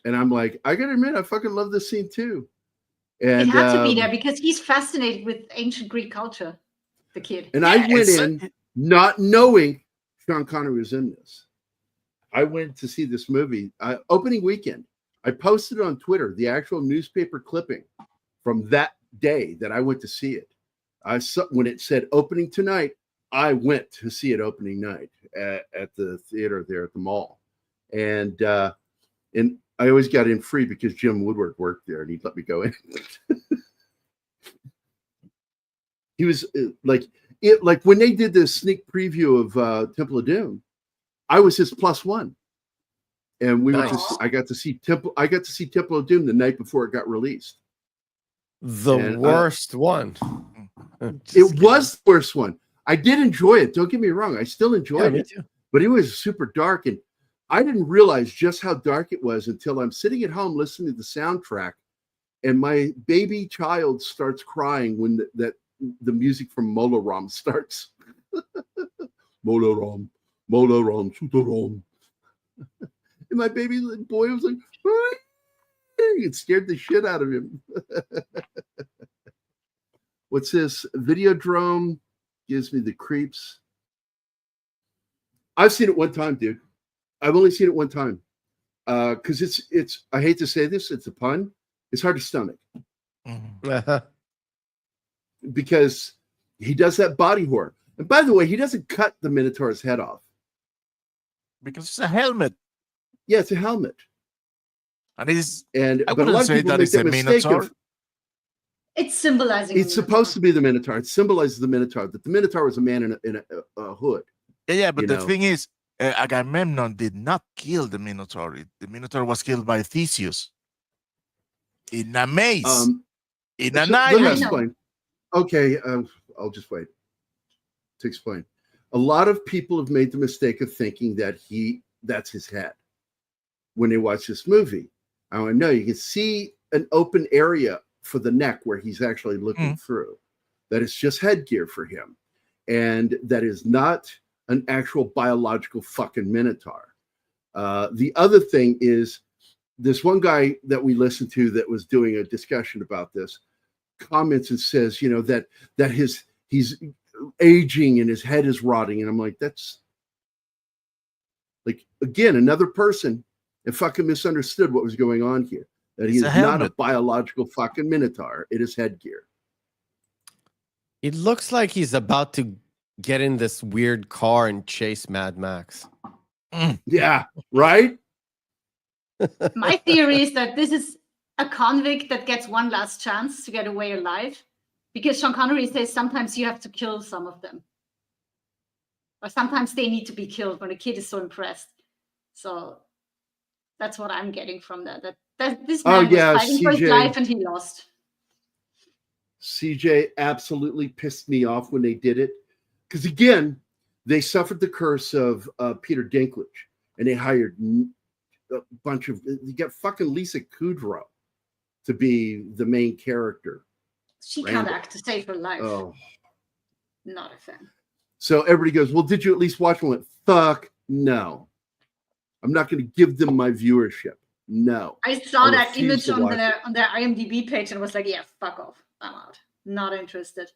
And I'm like, I gotta admit, I fucking love this scene too. And it had to be there because he's fascinated with ancient Greek culture, the kid. And I went in not knowing Sean Connery was in this. I went to see this movie opening weekend. I posted on Twitter the actual newspaper clipping from that day that I went to see it. I saw when it said opening tonight. I went to see it opening night at the theater there at the mall, and I always got in free because Jim Woodward worked there and he'd let me go in. He was like when they did the sneak preview of Temple of Doom, I was his +1, and we were I got to see Temple of Doom the night before it got released. The worst one. It was the worst one. I did enjoy it. Don't get me wrong. I still enjoyed it, but it was super dark, and I didn't realize just how dark it was until I'm sitting at home listening to the soundtrack, and my baby child starts crying when the music from Molaram starts. Molaram, Molaram, Sutaram. And my baby boy was like, it scared the shit out of him. What's this? Videodrome gives me the creeps. I've seen it one time, dude. I've only seen it one time. Because it's I hate to say this, it's a pun. It's hard to stomach. Because he does that body horror. And by the way, he doesn't cut the Minotaur's head off. Because it's a helmet. Yeah, it's a helmet. And it's but a lot of people make that mistake of it's symbolizing. It's supposed to be the Minotaur. It symbolizes the Minotaur. That the Minotaur was a man in a hood. Yeah, but the thing is, Agamemnon did not kill the Minotaur. The Minotaur was killed by Theseus in a maze, in an island. Let me explain. Okay, I'll just wait to explain. A lot of people have made the mistake of thinking that that's his head when they watch this movie. I know you can see an open area for the neck where he's actually looking through. That is just headgear for him. And that is not an actual biological fucking Minotaur. The other thing is this one guy that we listened to that was doing a discussion about this comments and says, that he's aging and his head is rotting. And I'm like, that's like, again, another person that fucking misunderstood what was going on here. That he is not a biological fucking Minotaur. It is headgear. It looks like he's about to get in this weird car and chase Mad Max. Yeah, right? My theory is that this is a convict that gets one last chance to get away alive. Because Sean Connery says sometimes you have to kill some of them. Or sometimes they need to be killed when a kid is so impressed. So that's what I'm getting from that. That this man was fighting for his life and he lost. CJ absolutely pissed me off when they did it. Because again, they suffered the curse of Peter Dinklage. And they hired a bunch of... You got fucking Lisa Kudrow to be the main character. She can't act to save her life. Oh. Not a fan. So everybody goes, well, did you at least watch one? I went, fuck no. I'm not going to give them my viewership. No. I saw that image on their IMDb page and was like, yeah, fuck off. I'm out. Not interested.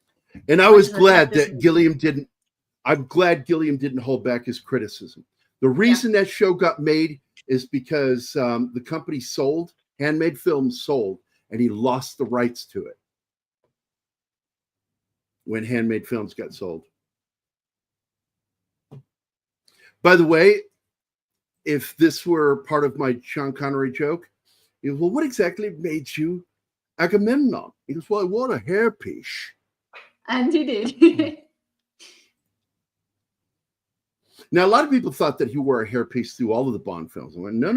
And I was glad that Gilliam didn't. I'm glad Gilliam didn't hold back his criticism. The reason that show got made is because the company sold, Handmade Films sold, and he lost the rights to it when Handmade Films got sold. By the way, if this were part of my Sean Connery joke, he goes, well, what exactly made you Agamemnon? He goes, well, I wore a hairpiece. And he did. Now, a lot of people thought that he wore a hairpiece through all of the Bond films. I went, no.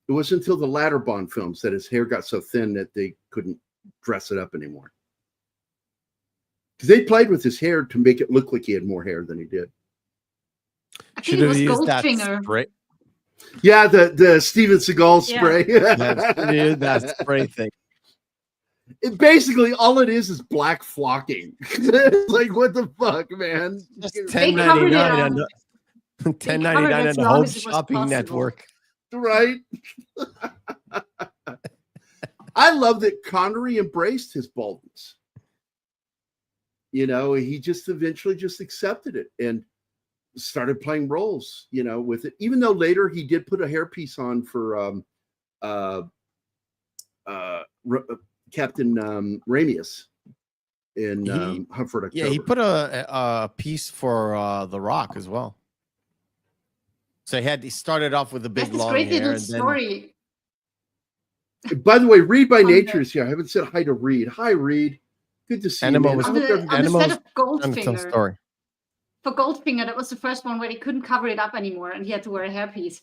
It wasn't until the latter Bond films that his hair got so thin that they couldn't dress it up anymore. Because they played with his hair to make it look like he had more hair than he did. I think it was Goldfinger. Spray. Yeah, the Steven Seagal spray. Yeah, that spray thing. It basically all it is black flocking. It's like, what the fuck, man? Just $10.99 on the Home Shopping Network. Right? I love that Connery embraced his baldness. You know, he just eventually just accepted it and started playing roles, you know, with it. Even though later he did put a hairpiece on for Captain Ramius in Hunt for October. Yeah, he put a piece for The Rock as well. So he started off with a big long great hair. little story. By the way, Reed by Nature is here. I haven't said hi to Reed. Hi, Reed. Good to see you. On the set of Goldfinger. For Goldfinger, that was the first one where they couldn't cover it up anymore, and he had to wear a hairpiece.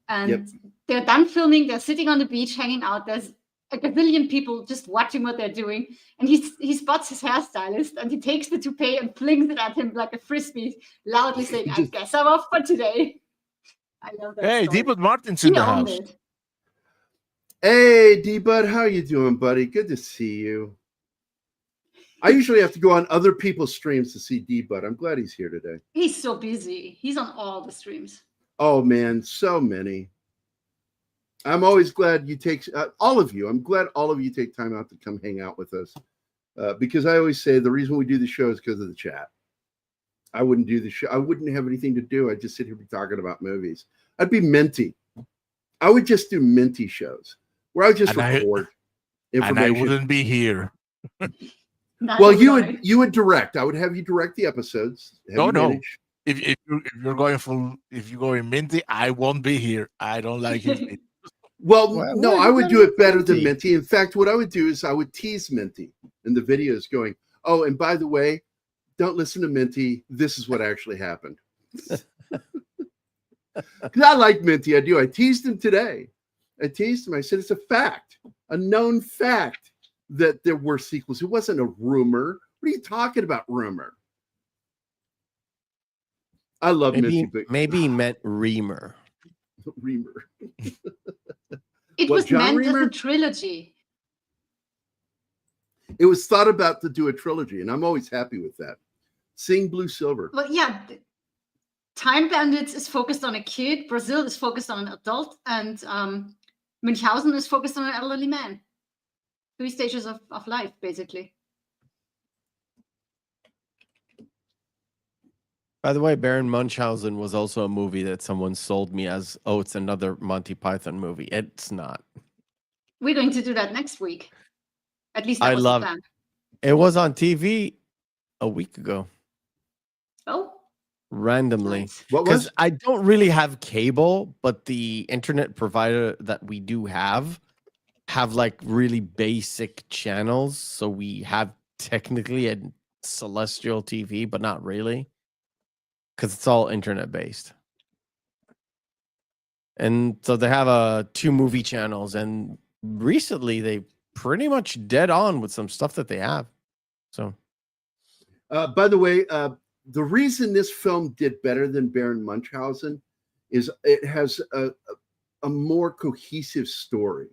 And they're done filming. They're sitting on the beach, hanging out. There's a gazillion people just watching what they're doing. And he spots his hairstylist, and he takes the toupee and flings it at him like a frisbee, loudly saying, "I guess I'm off for today." I love that. Hey, D-Bud Martin's in the house. Hey, D-Bud, how you doing, buddy? Good to see you. I usually have to go on other people's streams to see D-Bud. I'm glad he's here today. He's so busy. He's on all the streams. Oh, man, so many. I'm always glad you take, all of you, I'm glad all of you take time out to come hang out with us. Because I always say the reason we do the show is because of the chat. I wouldn't do the show. I wouldn't have anything to do. I'd just sit here talking about movies. I'd be minty. I would just do minty shows where I would just record information. And I wouldn't be here. Well, you would direct. I would have you direct the episodes. No. If you're going minty, I won't be here. I don't like it. Well, no, I would do it better than Minty. In fact, what I would do is I would tease Minty in the videos going, "Oh, and by the way, don't listen to Minty. This is what actually happened." Because I like Minty. I do. I teased him today. I teased him. I said, it's a fact, a known fact that there were sequels. It wasn't a rumor. What are you talking about, rumor? I love Minty. But maybe he meant Reamer. Reamer. It was meant as a trilogy. It was thought about to do a trilogy, and I'm always happy with that. Sing Blue Silver. Well, yeah. Time Bandits is focused on a kid. Brazil is focused on an adult. And Münchhausen is focused on an elderly man. 3 stages of life, basically. By the way, Baron Munchausen was also a movie that someone sold me as, oh, it's another Monty Python movie. It's not. We're going to do that next week. At least that was the plan. It was on TV a week ago. Oh. Randomly. Nice. Because I don't really have cable, but the internet provider that we do have like really basic channels. So we have technically a celestial TV, but not really. Because it's all internet based. And so they have 2 movie channels, and recently they pretty much dead on with some stuff that they have. So by the way, the reason this film did better than Baron Munchausen is it has a more cohesive story.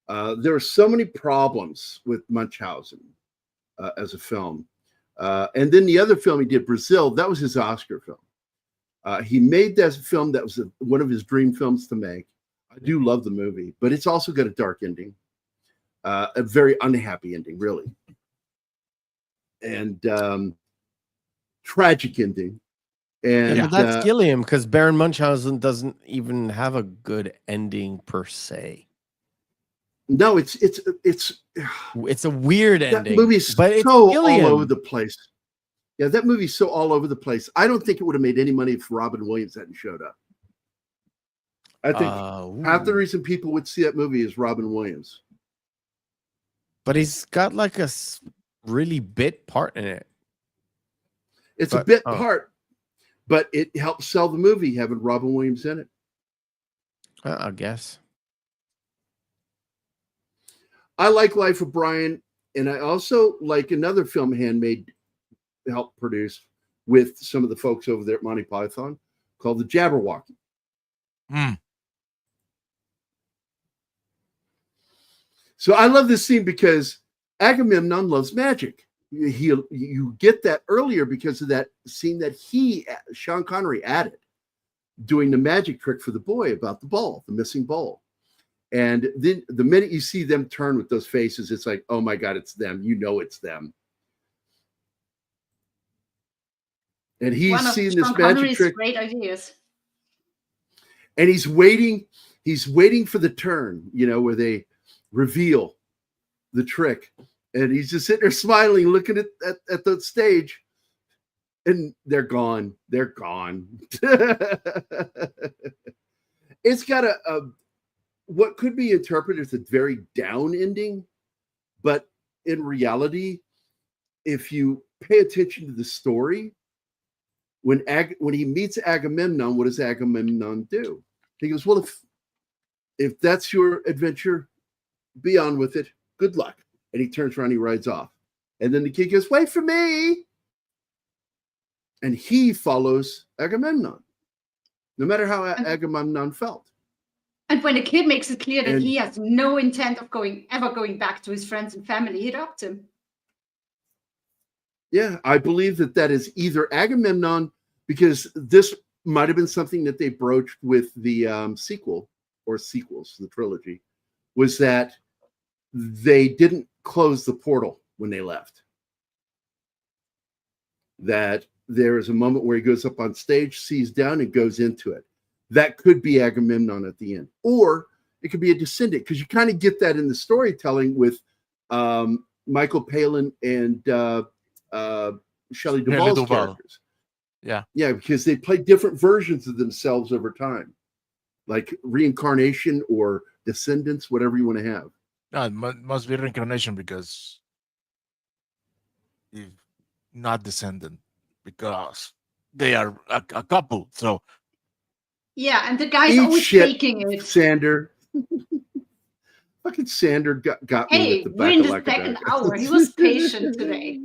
There are so many problems with Munchausen as a film. And then the other film he did, Brazil, that was his Oscar film. He made that film that was one of his dream films to make. I do love the movie, but it's also got a dark ending, a very unhappy ending, really. And tragic ending. And that's Gilliam, because Baron Munchausen doesn't even have a good ending per se. No, it's a weird ending. That movie's but so all over the place. Yeah, that movie's so all over the place. I don't think it would have made any money if Robin Williams hadn't showed up. I think half the reason people would see that movie is Robin Williams. But he's got like a really bit part in it. It's a bit part, but it helps sell the movie having Robin Williams in it. I guess. I like Life of Brian, and I also like another film Handmade helped produce with some of the folks over there at Monty Python called The Jabberwocky. So I love this scene because Agamemnon loves magic. You get that earlier because of that scene that Sean Connery, added, doing the magic trick for the boy about the ball, the missing ball. And then the minute you see them turn with those faces, it's like, oh my God, it's them. You know it's them. And he's one of seen this Sean magic Connery's trick. great ideas. And he's waiting for the turn, where they reveal the trick. And he's just sitting there smiling, looking at the stage. And they're gone. They're gone. It's got what could be interpreted as a very down ending. But in reality, if you pay attention to the story, when he meets Agamemnon, what does Agamemnon do? He goes, well, if that's your adventure, be on with it. Good luck. And he turns around, he rides off. And then the kid goes, wait for me. And he follows Agamemnon, no matter how Agamemnon felt. And when the kid makes it clear that he has no intent of ever going back to his friends and family, he adopts him. Yeah, I believe that is either Agamemnon, because this might have been something that they broached with the sequel or sequels, the trilogy, was that they didn't close the portal when they left. That there is a moment where he goes up on stage, sees down, and goes into it. That could be Agamemnon at the end. Or it could be a descendant, because you kind of get that in the storytelling with Michael Palin and Shelley Duvall's characters. Yeah, because they play different versions of themselves over time, like reincarnation or descendants, whatever you want to have. No, it must be reincarnation, because if not descendant, because they are a couple. So yeah, and the guy's always faking it. Sander. Fucking Sander got me with the back. We're in the second hour. He was patient today.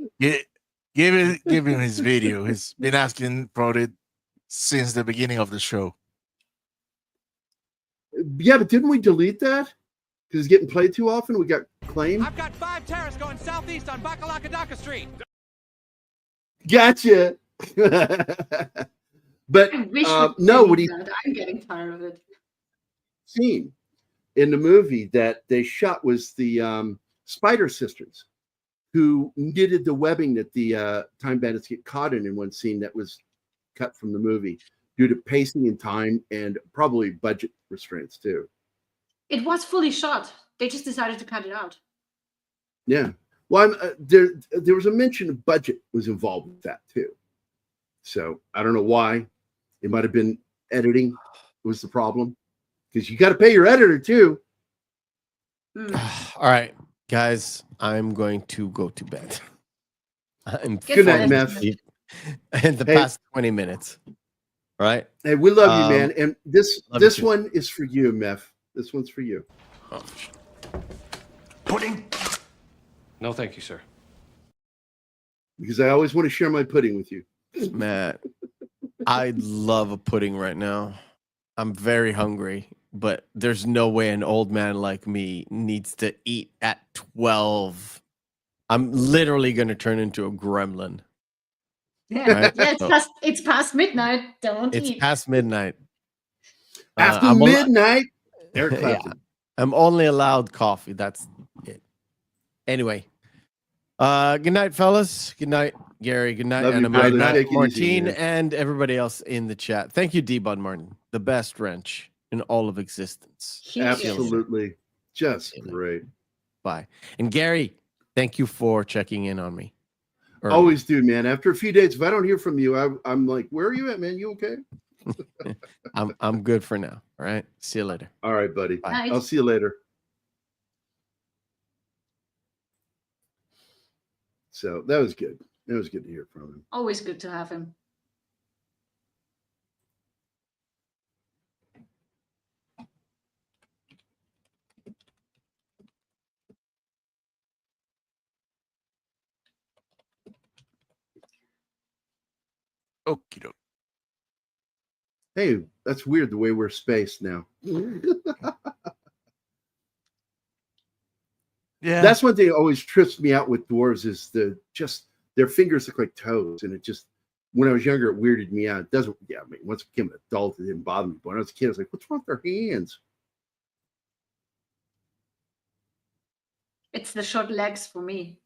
Give him his video. He's been asking for it since the beginning of the show. Yeah, but didn't we delete that? Because it's getting played too often? We got claimed? I've got 5 terrorists going southeast on Bakalakadaka Street. Gotcha. But no, what I'm getting tired of it. Scene in the movie that they shot was the Spider Sisters, who knitted the webbing that the Time Bandits get caught in one scene that was cut from the movie due to pacing and time and probably budget restraints too. It was fully shot. They just decided to cut it out. Yeah. Well, there was a mention of budget was involved with that too. So I don't know why. It might have been editing was the problem, because you got to pay your editor too. All right, guys, I'm going to go to bed. I'm good night, Meth. In the past 20 minutes. All right. Hey, we love you, man. And this one is for you, Meth. This one's for you. Oh. Pudding? No, thank you, sir. Because I always want to share my pudding with you. Matt, I love a pudding right now. I'm very hungry, but there's no way an old man like me needs to eat at 12. I'm literally going to turn into a gremlin. Yeah, right? It's past midnight. Don't eat. It's past midnight. After midnight, Eric Clapton. Yeah, I'm only allowed coffee. That's it. Anyway, good night, fellas. Good night, Gary. Good night, Anna. Good night, Martine, and everybody else in the chat. Thank you, D-Bud Martin, the best wrench in all of existence. Absolutely. Just great. Bye. And Gary, thank you for checking in on me. Always do, man. After a few days, if I don't hear from you, I'm like, where are you at, man? You okay? I'm good for now. All right. See you later. All right, buddy. Bye. I'll see you later. So that was good. It was good to hear from him. Always good to have him. Okie doke. Hey, that's weird the way we're spaced now. Yeah, that's one thing that always trips me out with dwarves is their fingers look like toes, and it just when I was younger it weirded me out. It doesn't. Yeah, I mean, once I became an adult, it didn't bother me. But when I was a kid, I was like, "What's wrong with their hands?" It's the short legs for me.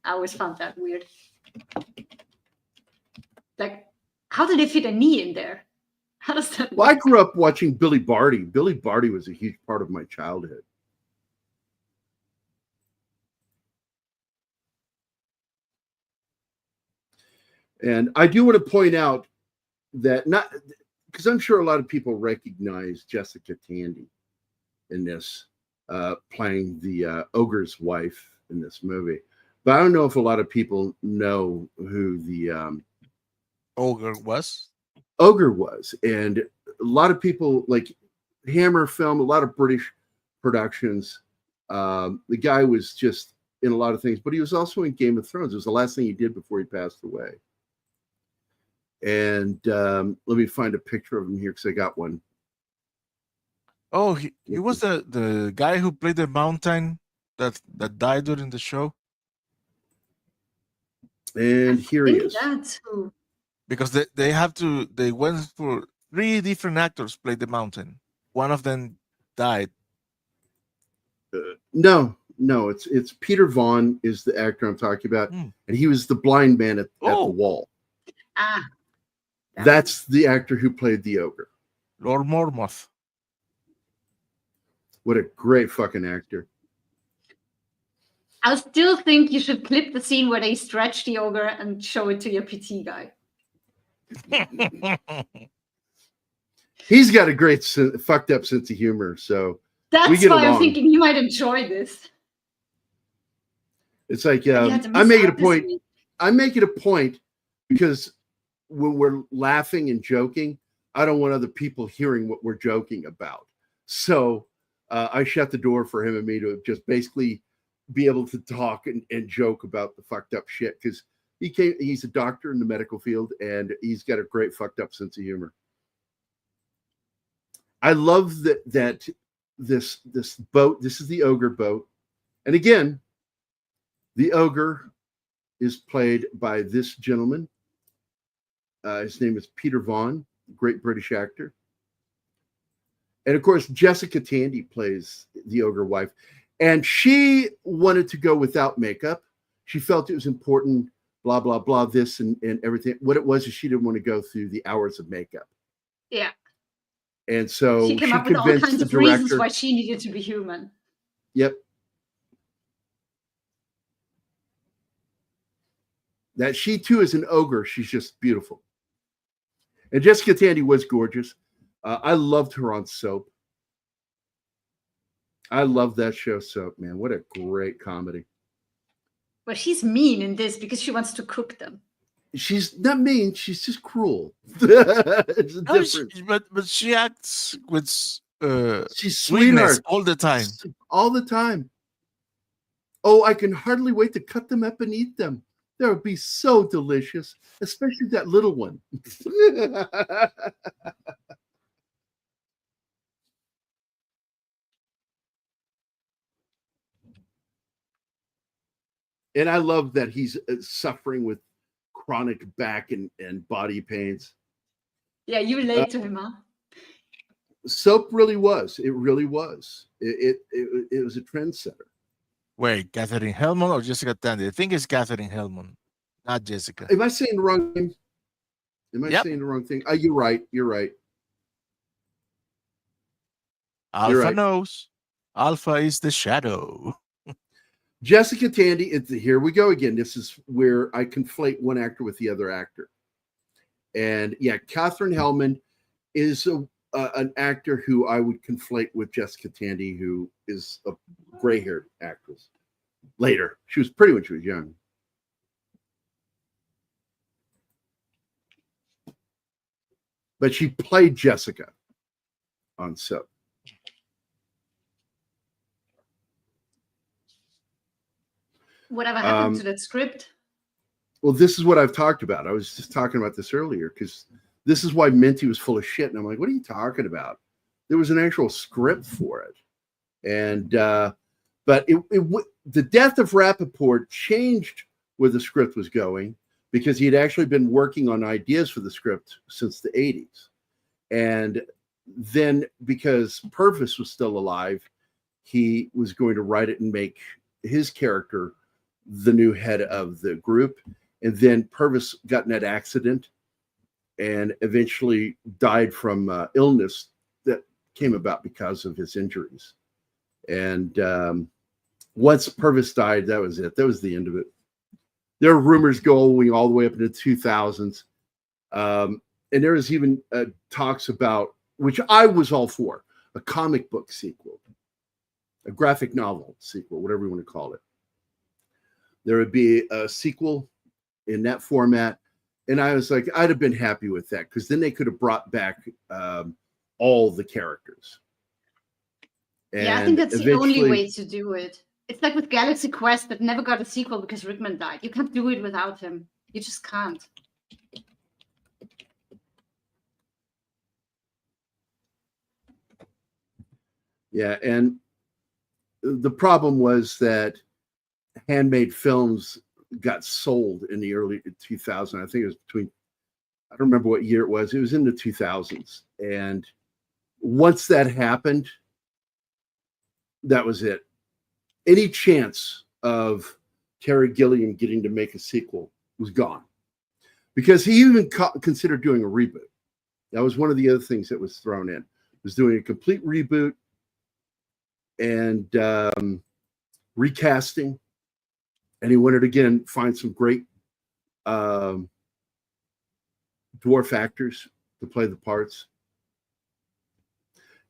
I always found that weird. Like How did they fit a knee in there? How does that Well, I work? grew up watching Billy Barty. Billy Barty was a huge part of my childhood. And I do want to point out that not because I'm sure a lot of people recognize Jessica Tandy in this, playing the ogre's wife in this movie. But I don't know if a lot of people know who the ogre was. Ogre was. And a lot of people, like Hammer Film, a lot of British productions. The guy was just in a lot of things, but he was also in Game of Thrones. It was the last thing he did before he passed away. And let me find a picture of him here because I got one. Oh, he was the guy who played the mountain that died during the show. And here he is. Because they went for 3 different actors played the mountain. One of them died. No, it's Peter Vaughan is the actor I'm talking about, and he was the blind man at the wall. That's the actor who played the ogre, Lord Mormoth. What a great fucking actor. I still think you should clip the scene where they stretch the ogre and show it to your PT guy. He's got a great fucked up sense of humor, so that's why I'm thinking you might enjoy this. It's like I make it a point. I make it a point because when we're laughing and joking, I don't want other people hearing what we're joking about. So I shut the door for him and me to just basically be able to talk and joke about the fucked up shit because he's a doctor in the medical field and he's got a great fucked up sense of humor. I love that this boat, this is the ogre boat. And again, the ogre is played by this gentleman. His name is Peter Vaughan, great British actor. And of course, Jessica Tandy plays the ogre wife. And she wanted to go without makeup. She felt it was important, blah, blah, blah, this and everything. What it was is she didn't want to go through the hours of makeup. Yeah. And so she came up with all kinds of reasons why she needed to be human. Yep. That she too is an ogre. She's just beautiful. And Jessica Tandy was gorgeous. I loved her on Soap. I love that show, Soap, man. What a great comedy. Well, she's mean in this because she wants to cook them. She's not mean. She's just cruel. It's a difference. But she acts with she's sweetheart all the time. All the time. Oh, I can hardly wait to cut them up and eat them. That would be so delicious, especially that little one. And I love that he's suffering with chronic back and body pains. Yeah, you relate to him, huh? Soap really was. It really was. It was a trendsetter. Wait, Catherine Hellman or Jessica Tandy? I think it's Catherine Hellman, not Jessica. Am I saying the wrong thing? Am I saying the wrong thing? You're right. You're right. Alpha knows. Alpha is the shadow. Jessica Tandy, here we go again. This is where I conflate one actor with the other actor. And yeah, Catherine Hellman is an actor who I would conflate with Jessica Tandy, who is a gray-haired actress. Later. She was pretty when she was young. But she played Jessica on Soap. Whatever happened to that script? Well, this is what I've talked about. I was just talking about this earlier because this is why Minty was full of shit. And I'm like, what are you talking about? There was an actual script for it. And, but the death of Rappaport changed where the script was going because he had actually been working on ideas for the script since the 80s. And then because Purvis was still alive, he was going to write it and make his character the new head of the group. And then Purvis got in that accident and eventually died from illness that came about because of his injuries. And once Purvis died, that was it. That was the end of it. There are rumors going all the way up into the 2000s. And there was even talks about, which I was all for, a comic book sequel, a graphic novel sequel, whatever you want to call it. There would be a sequel in that format. And I was like, I'd have been happy with that, because then they could have brought back all the characters. And yeah, I think that's the only way to do it. It's like with Galaxy Quest that never got a sequel because Rickman died. You can't do it without him. You just can't. Yeah, and the problem was that handmade films got sold in the early 2000s. I think it was I don't remember what year it was. It was in the 2000s. And once that happened, that was it. Any chance of Terry Gilliam getting to make a sequel was gone, because he even considered doing a reboot. That was one of the other things that was thrown in, was doing a complete reboot and recasting. And he wanted to, again, find some great dwarf actors to play the parts.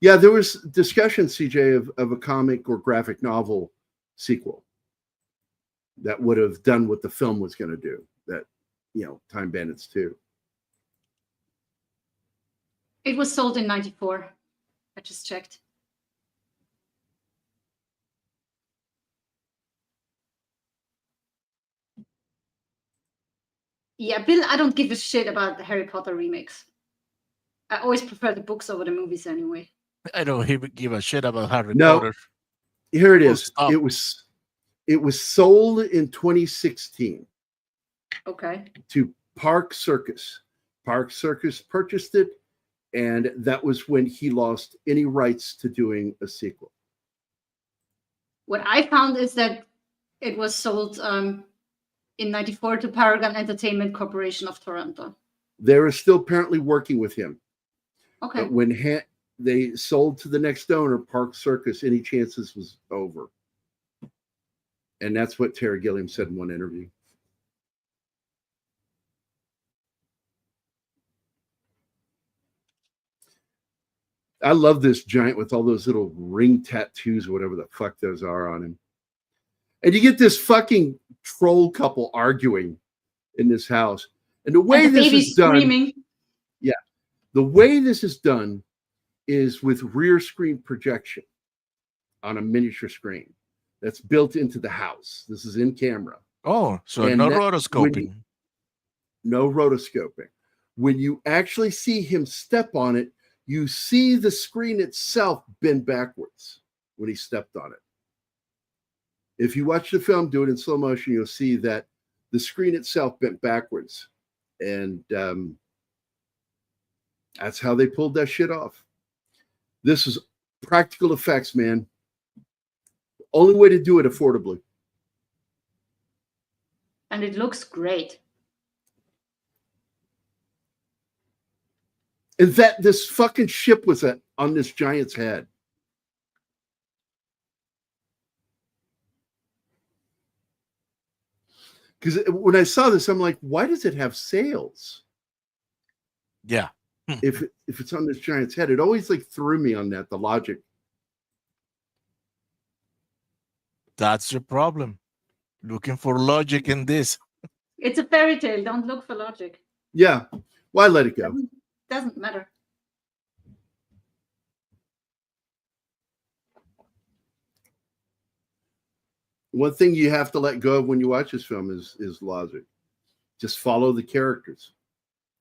Yeah, there was discussion, CJ, of a comic or graphic novel sequel that would have done what the film was going to do, that, Time Bandits 2. It was sold in 94. I just checked. Yeah, Bill, I don't give a shit about the Harry Potter remakes. I always prefer the books over the movies anyway. I don't even give a shit about Harry Potter. Here it is. It was sold in 2016. Okay. To Park Circus. Park Circus purchased it, and that was when he lost any rights to doing a sequel. What I found is that it was sold in 94 to Paragon Entertainment Corporation of Toronto. They were still apparently working with him. Okay. But when they sold to the next owner, Park Circus, any chances was over. And that's what Terry Gilliam said in one interview. I love this giant with all those little ring tattoos or whatever the fuck those are on him. And you get this fucking troll couple arguing in this house. And the way this is done, the way this is done is with rear screen projection on a miniature screen that's built into the house. This is in camera. Oh, so no rotoscoping. No rotoscoping. When you actually see him step on it, you see the screen itself bend backwards when he stepped on it. If you watch the film, do it in slow motion, you'll see that the screen itself bent backwards. And that's how they pulled that shit off. This is practical effects, man. Only way to do it affordably. And it looks great. And that this fucking ship was on this giant's head. Because when I saw this, I'm like, why does it have sails? Yeah. If it's on this giant's head, it always threw me on that, the logic. That's your problem. Looking for logic in this. It's a fairy tale. Don't look for logic. Yeah. Why let it go? Doesn't matter. One thing you have to let go of when you watch this film is logic. Just follow the characters.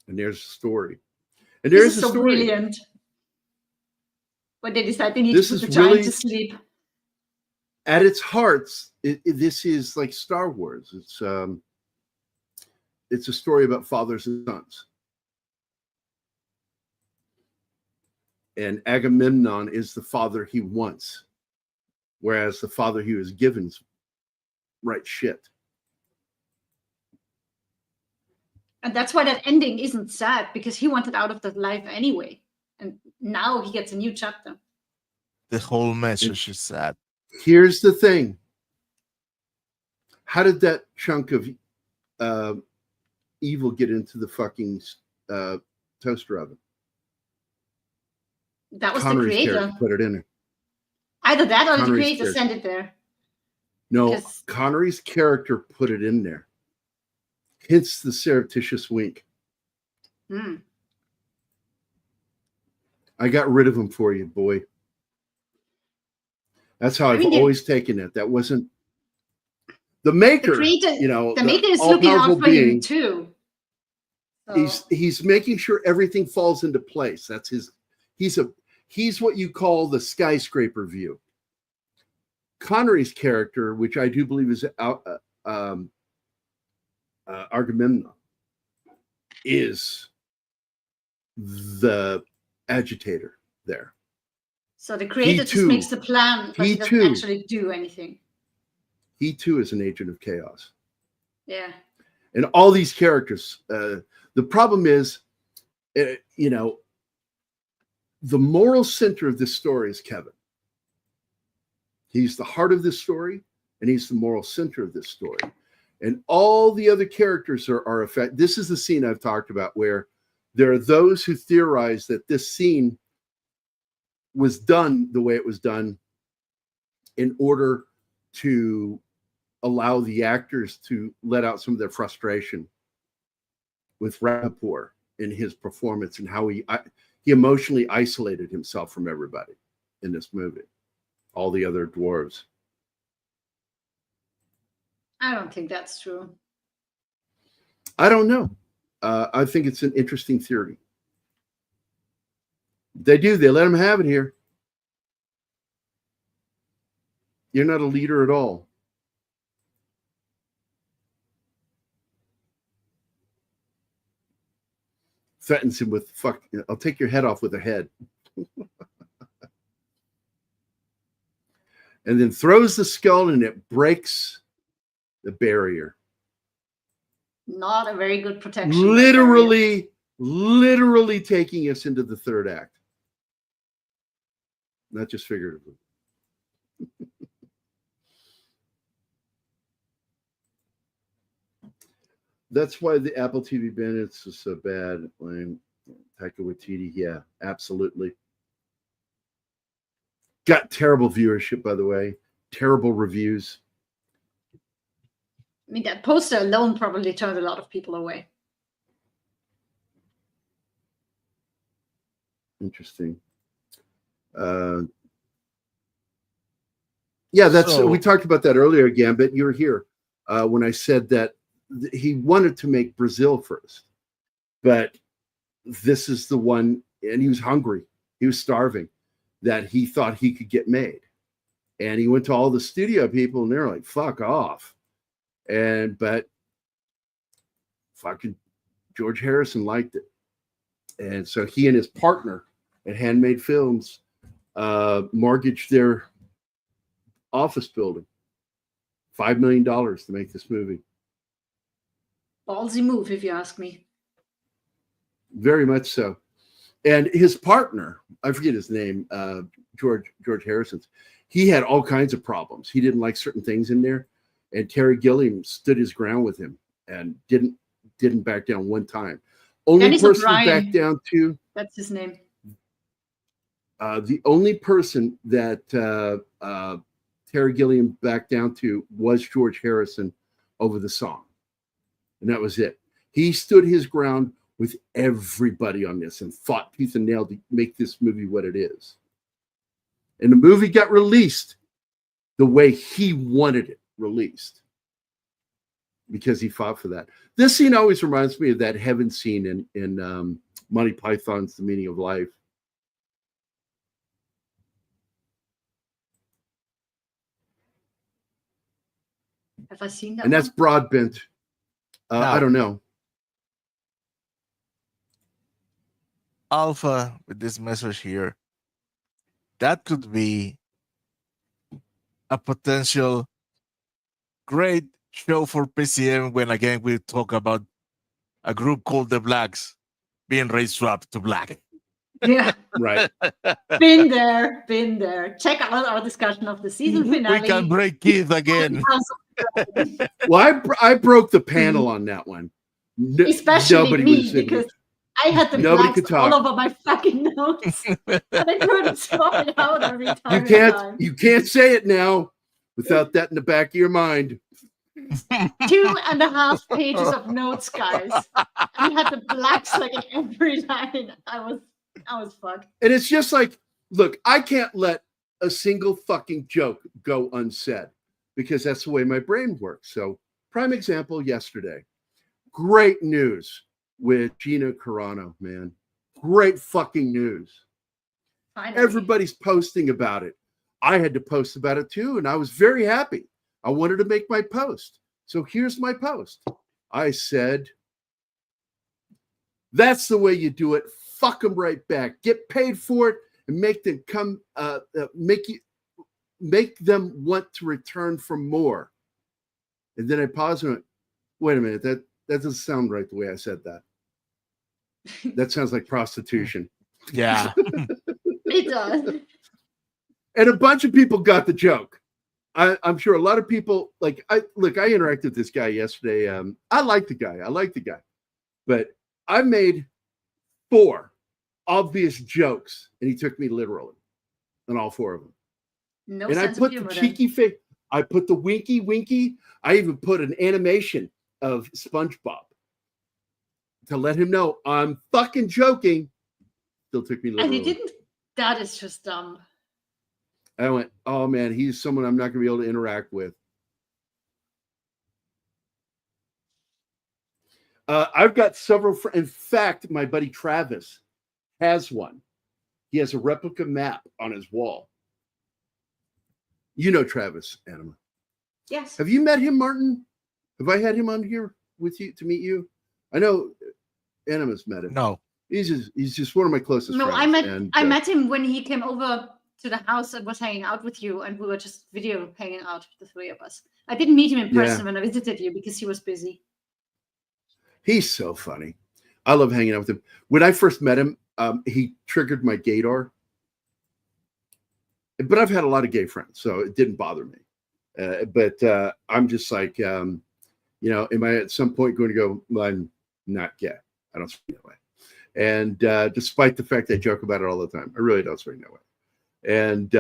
And there's a story. And there's a story. Brilliant. When they decide they need to put the giant to sleep. At its heart, this is like Star Wars. It's a story about fathers and sons. And Agamemnon is the father he wants, whereas the father he was given's right shit. And that's why that ending isn't sad, because he wanted out of that life anyway. And now he gets a new chapter. The whole message is sad. Here's the thing. How did that chunk of evil get into the fucking toaster oven? That was Connery's the creator. character put it in there. Either that or Connery's the creator character. sent it there. No, Because- Connery's character put it in there. Hence the surreptitious wink. Hmm. I got rid of him for you, boy. That's how I've always taken it. That wasn't the maker. The creator, you know, the maker is looking out all-powerful for him being. too. So, He's making sure everything falls into place. That's his. He's what you call the skyscraper view. Connery's character, which I do believe is Agamemnon, is the agitator there. so the creator just makes the plan, but he doesn't actually do anything. He too is an agent of chaos. Yeah. And all these characters, the problem is, you know, the moral center of this story is Kevin. He's the heart of this story, and he's the moral center of this story. And all the other characters are affected. This is the scene I've talked about where there are those who theorize that this scene was done the way it was done in order to allow the actors to let out some of their frustration with Rappaport in his performance and how he emotionally isolated himself from everybody in this movie, all the other dwarves. I don't think that's true. I don't know. I think it's an interesting theory. They let him have it here. You're not a leader at all. Threatens him with I'll take your head off with a head. And then throws the skull and it breaks the barrier. Not a very good protection. Literally taking us into the third act. Not just figuratively. That's why the Apple TV Bandits is so bad. Taika Waititi, yeah, absolutely. Got terrible viewership, by the way. Terrible reviews. I mean, that poster alone probably turned a lot of people away. Interesting. Yeah, we talked about that earlier again, but you were here when I said that he wanted to make Brazil first, but this is the one, and he was hungry. He was starving, that he thought he could get made. And he went to all the studio people and they're like, fuck off. But fucking George Harrison liked it. And so he and his partner at Handmade Films mortgaged their office building, $5 million to make this movie. Ballsy move, if you ask me. Very much so. And his partner, I forget his name, George Harrison's, he had all kinds of problems. He didn't like certain things in there. And Terry Gilliam stood his ground with him and didn't back down one time. Only person he backed down to. That's his name. The only person that Terry Gilliam backed down to was George Harrison over the song. And that was it. He stood his ground with everybody on this and fought tooth and nail to make this movie what it is. And the movie got released the way he wanted it released because he fought for that. This scene always reminds me of that heaven scene in Monty Python's The Meaning of Life. Have I seen that? And that's Broadbent. I don't know. Alpha, with this message here, that could be a potential great show for PCM when again we talk about a group called the Blacks being race swapped to black. Yeah. Right. Been there. Check out our discussion of the season finale. We can break Keith again. Well, I broke the panel on that one. Especially me, because I had the Nobody blacks could talk. all over my fucking notes. And I couldn't swap it out every time. You can't say it now without that in the back of your mind. 2.5 pages of notes, guys. I had the blacks like in every line. I was fucked. And it's just like, look, I can't let a single fucking joke go unsaid because that's the way my brain works. So, prime example yesterday. Great news with Gina Carano, man. Great fucking news. Finally. Everybody's posting about it. I had to post about it too, and I was very happy. I wanted to make my post. So here's my post. I said, that's the way you do it. Fuck them right back. Get paid for it and make them come, make them want to return for more. And then I paused and went, wait a minute, that doesn't sound right the way I said that. That sounds like prostitution. Yeah. It does. And a bunch of people got the joke. I'm sure a lot of people, like, I interacted with this guy yesterday. I like the guy. But I made 4 obvious jokes, and he took me literally on all 4 of them. No and I sense put of the humor cheeky face. I put the winky. I even put an animation of SpongeBob to let him know I'm fucking joking. Still took me literally. And he didn't. That is just dumb. I went, oh man, he's someone I'm not going to be able to interact with. I've got several. In fact, my buddy Travis has one. He has a replica map on his wall. You know Travis, Anima. Yes. Have you met him, Martin? Have I had him on here with you to meet you? I know Anima's met him. No. He's just one of my closest friends. I met him when he came over to the house and was hanging out with you, and we were just video hanging out, the 3 of us. I didn't meet him in person when I visited you because he was busy. He's so funny. I love hanging out with him. When I first met him, he triggered my gaydar. But I've had a lot of gay friends, so it didn't bother me. But I'm just like, am I at some point going to go, well, I'm not gay. I don't swing that way. And despite the fact I joke about it all the time, I really don't swing that way. And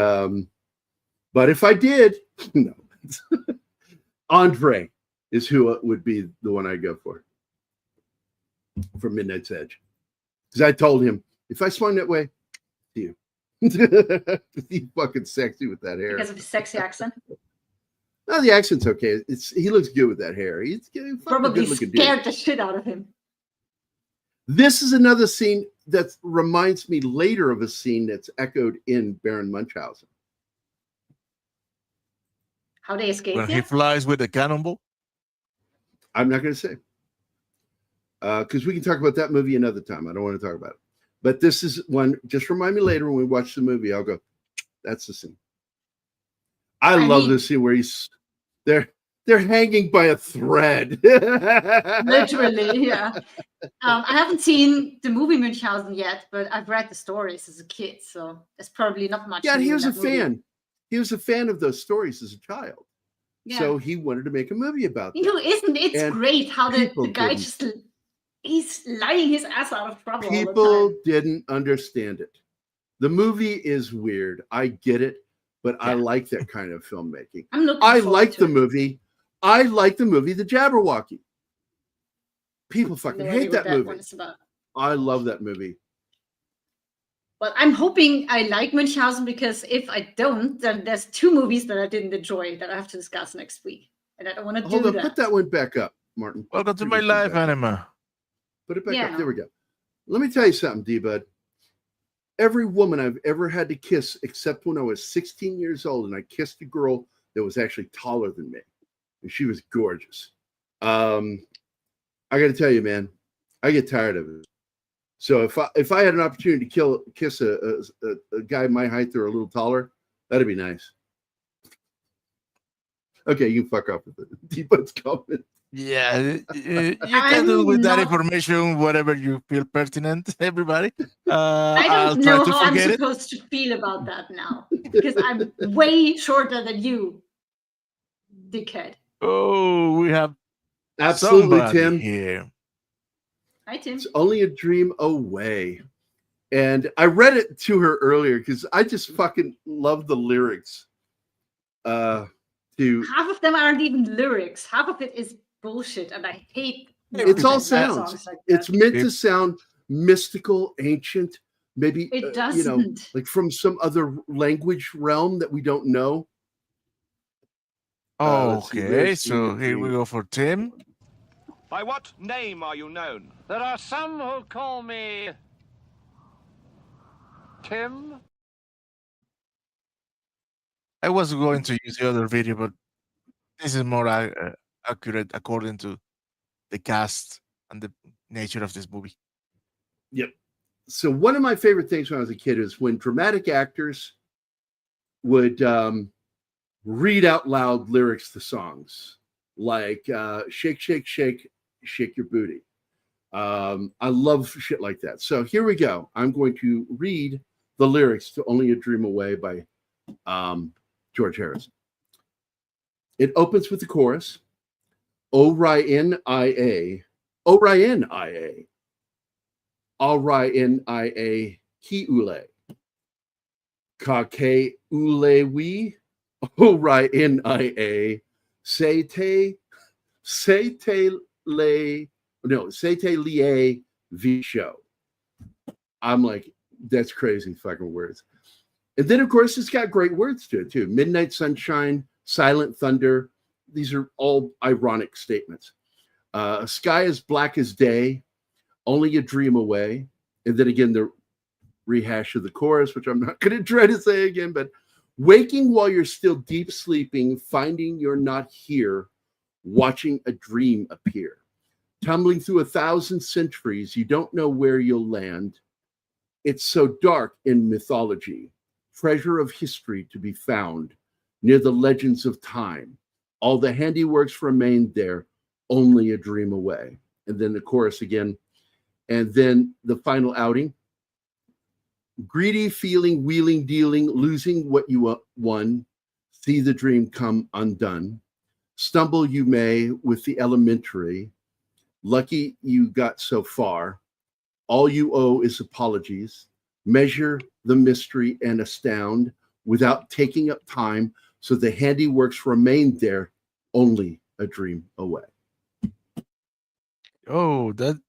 but if I did, no. Andre is who would be the one I go for Midnight's Edge. Because I told him, if I swung that way, you. He's fucking sexy with that hair. Because of his sexy accent? No, the accent's okay. He looks good with that hair. He's probably scared the shit out of him. This is another scene that reminds me later of a scene that's echoed in Baron Munchausen. How they escape? When he flies with a cannonball? I'm not going to say. Because we can talk about that movie another time. I don't want to talk about it. But this is one, just remind me later when we watch the movie, I'll go, that's the scene. I love this scene where they're hanging by a thread. Literally, yeah. I haven't seen the movie Munchausen yet, but I've read the stories as a kid, so there's probably not much. Yeah, he was a fan. He was a fan of those stories as a child. Yeah. So he wanted to make a movie about them. Isn't it great how the guy he's lying his ass out of trouble all the time. People didn't understand it. The movie is weird. I get it, but I like that kind of filmmaking. I like the movie. I like the movie The Jabberwocky. People fucking hate that movie. I love that movie. Well, I'm hoping I like Munchausen, because if I don't, then there's 2 movies that I didn't enjoy that I have to discuss next week. And I don't want to do that. Put that one back up, Martin. Welcome to my life, Anima. Put it back up. There we go. Let me tell you something, D-Bud. Every woman I've ever had to kiss, except when I was 16 years old, and I kissed a girl that was actually taller than me. And she was gorgeous. I got to tell you, man, I get tired of it. So if I had an opportunity to kiss a guy my height or a little taller, that'd be nice. Okay, you fuck off with it. T-Bud's comment. Yeah, you can do with that information whatever you feel pertinent, everybody. I I'll don't try know to how I'm forget it. supposed to feel about that now because I'm way shorter than you, dickhead. Oh, we have Absolutely, somebody Tim. here. Hi, Tim. It's only a dream away. And I read it to her earlier because I just fucking love the lyrics. Half of them aren't even lyrics. Half of it is bullshit, and I hate. It's all sounds. Like it's meant to sound mystical, ancient. Maybe it doesn't. like from some other language realm that we don't know. Okay, so here we go for Tim. By what name are you known? There are some who call me Tim. I was going to use the other video, but this is more accurate according to the cast and the nature of this movie. Yep. So one of my favorite things when I was a kid is when dramatic actors would read out loud lyrics to songs like shake, shake, shake, shake your booty. I love shit like that. So here we go. I'm going to read the lyrics to Only a Dream Away by George Harrison. It opens with the chorus. O-R-I-N-I-A, O-R-I-N-I-A, O-R-I-N-I-A, Ki-Ule, Ka-Ke-Ule-Wi, O-R-I-N-I-A, Se-Te-Le, Vi-Show. I'm like, that's crazy fucking words. And then, of course, it's got great words to it, too. Midnight Sunshine, Silent Thunder. These are all ironic statements. Sky as black as day, only a dream away. And then again, the rehash of the chorus, which I'm not going to try to say again, but waking while you're still deep sleeping, finding you're not here, watching a dream appear. Tumbling through 1,000 centuries, you don't know where you'll land. It's so dark in mythology, treasure of history to be found near the legends of time. All the handiworks remained there, only a dream away. And then the chorus again. And then the final outing. Greedy, feeling, wheeling, dealing, losing what you won. See the dream come undone. Stumble you may with the elementary. Lucky you got so far. All you owe is apologies. Measure the mystery and astound without taking up time. So the handiworks remained there, only a dream away. Oh, that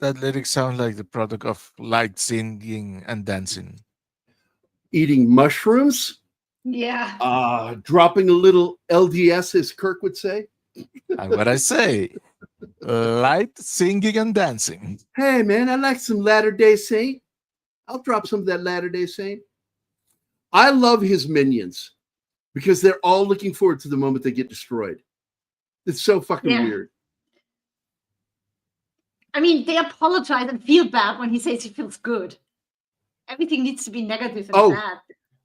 lyric sounds like the product of light singing and dancing. Eating mushrooms. Yeah. Dropping a little LDS, as Kirk would say. And what I say, light singing and dancing. Hey, man, I like some Latter-day Saint. I'll drop some of that Latter-day Saint. I love his minions because they're all looking forward to the moment they get destroyed. It's so fucking weird. I mean, they apologize and feel bad when he says he feels good. Everything needs to be negative and bad.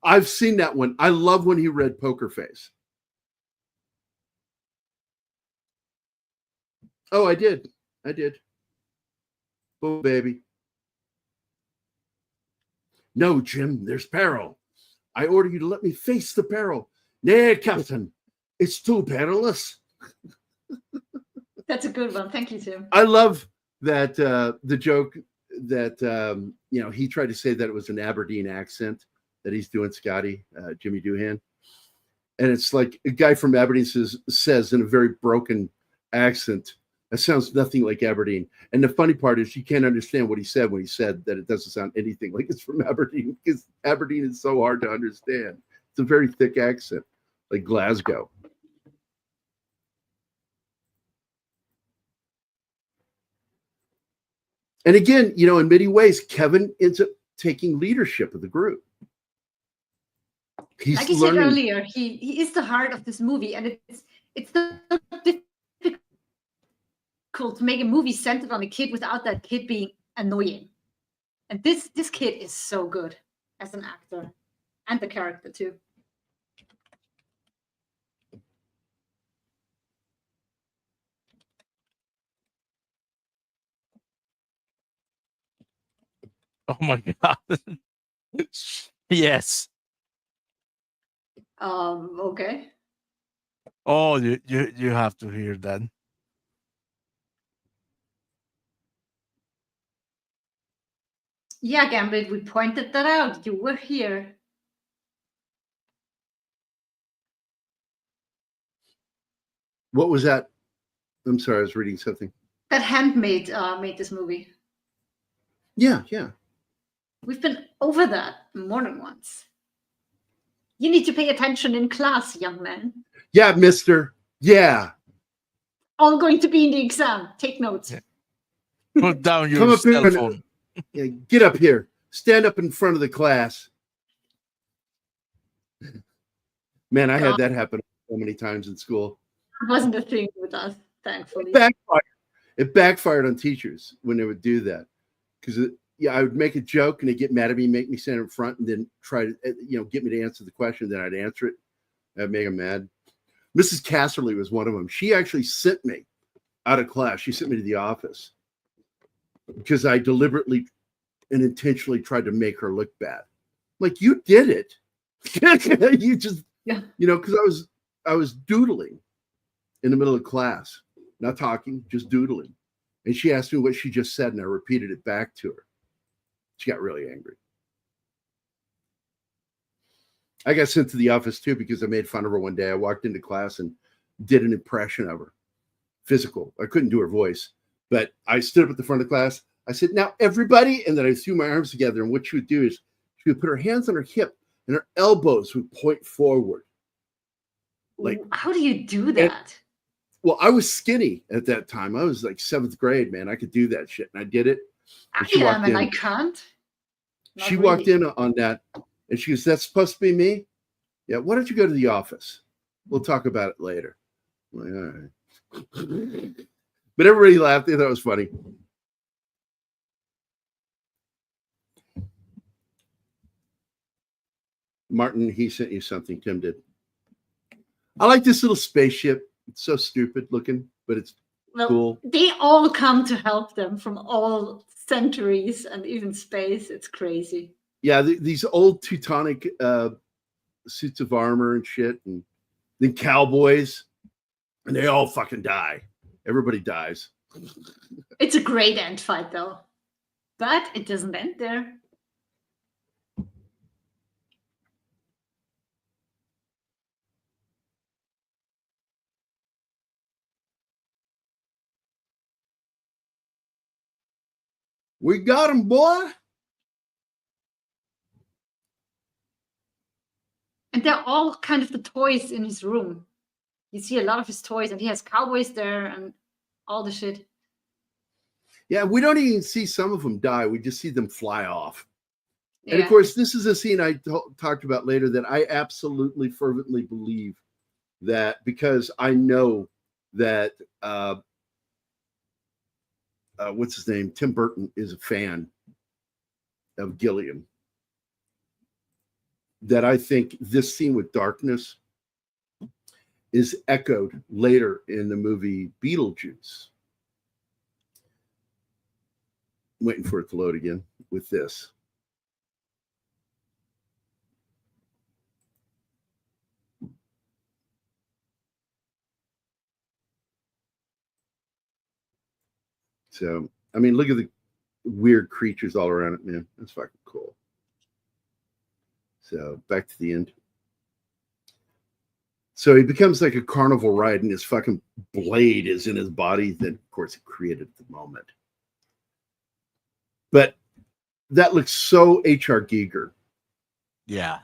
I've seen that one. I love when he read Poker Face. Oh, I did. Oh, baby. No, Jim, there's peril. I order you to let me face the peril. Nay, Captain, it's too perilous. That's a good one. Thank you, Tim. I love that the joke that he tried to say that it was an Aberdeen accent that he's doing, Scotty, Jimmy Doohan. And it's like a guy from Aberdeen says in a very broken accent, that sounds nothing like Aberdeen. And the funny part is you can't understand what he said when he said that it doesn't sound anything like it's from Aberdeen, because Aberdeen is so hard to understand. It's a very thick accent, like Glasgow. And again, in many ways, Kevin ends up taking leadership of the group. He's like you said earlier, he is the heart of this movie, and it's so difficult to make a movie centered on a kid without that kid being annoying. And this kid is so good as an actor and the character too. Oh my god. Yes. Okay. Oh, you have to hear that. Yeah, Gambit, we pointed that out. You were here. What was that? I'm sorry, I was reading something. That Handmaid made this movie. Yeah. We've been over that more than once. You need to pay attention in class, young man. Yeah, mister. Yeah. All going to be in the exam. Take notes. Yeah. Put down your Come up cell here phone. Yeah, get up here. Stand up in front of the class. Man, I had that happen so many times in school. It wasn't a thing with us, thankfully. It backfired on teachers when they would do that. Because I would make a joke and they'd get mad at me, make me stand in front, and then try to get me to answer the question. Then I'd answer it. I'd make them mad. Mrs. Casserly was one of them. She actually sent me out of class. She sent me to the office because I deliberately and intentionally tried to make her look bad. Like, you did it. You just, because I was doodling in the middle of class, not talking, just doodling. And she asked me what she just said, and I repeated it back to her. She got really angry. I got sent to the office too because I made fun of her one day. I walked into class and did an impression of her, physical. I couldn't do her voice, but I stood up at the front of the class. I said, "Now everybody," and then I threw my arms together. And what she would do is she would put her hands on her hip and her elbows would point forward. Like, how do you do that? Well, I was skinny at that time. I was like 7th grade, man. I could do that shit, and I did it. I am, and I can't. She walked in on that, and she goes, "That's supposed to be me? Yeah, why don't you go to the office? We'll talk about it later." I'm like, all right. But everybody laughed. They thought it was funny. Martin, he sent you something. Tim did. I like this little spaceship. It's so stupid looking, but it's cool. They all come to help them from all centuries and even space. It's crazy. Yeah, these old Teutonic suits of armor and shit, and then cowboys, and they all fucking die. Everybody dies. It's a great end fight, though. But it doesn't end there. We got him, boy. And they're all kind of the toys in his room. You see a lot of his toys, and he has cowboys there and all the shit. Yeah, we don't even see some of them die. We just see them fly off. Yeah. And of course, this is a scene I talked about later that I absolutely fervently believe that, because I know that what's his name? Tim Burton is a fan of Gilliam. That I think this scene with darkness is echoed later in the movie Beetlejuice. I'm waiting for it to load again with this. So, I mean, look at the weird creatures all around it, man. That's fucking cool. So, back to the end. So, he becomes like a carnival ride, and his fucking blade is in his body that, of course, he created at the moment. But that looks so H.R. Giger. Yeah.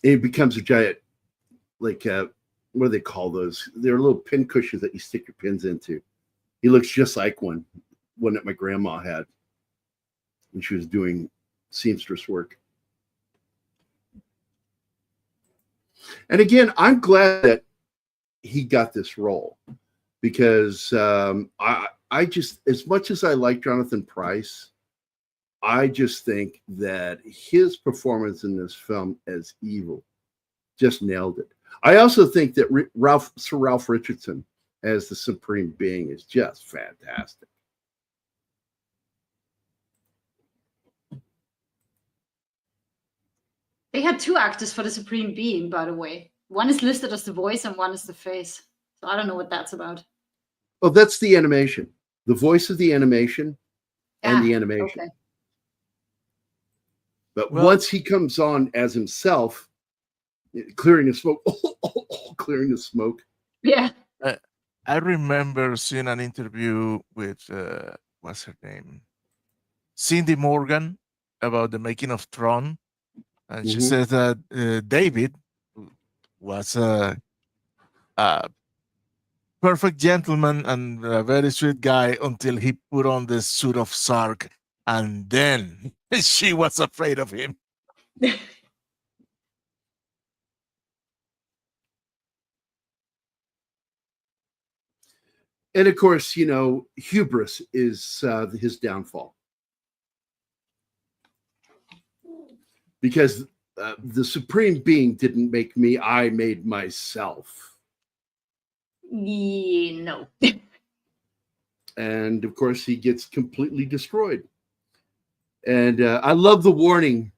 It becomes a giant, like, what do they call those? They're little pin cushions that you stick your pins into. He looks just like one that my grandma had when she was doing seamstress work. And again, I'm glad that he got this role, because I just, as much as I like Jonathan Pryce, I just think that his performance in this film as evil just nailed it. I also think that Sir Ralph Richardson as the Supreme Being is just fantastic. They had 2 actors for the Supreme Being, by the way. One is listed as the voice and one is the face. So I don't know what that's about. Oh, that's the animation. The voice of the animation and the animation. Okay. But once he comes on as himself, clearing the smoke, clearing the smoke. Yeah. I remember seeing an interview with, what's her name? Cindy Morgan about the making of Tron. And she said that David was a perfect gentleman and a very sweet guy until he put on the suit of Sark. And then she was afraid of him. And of course, you know, hubris is his downfall. Because the Supreme Being didn't make me, I made myself. Yeah, no. And of course, he gets completely destroyed. And I love the warning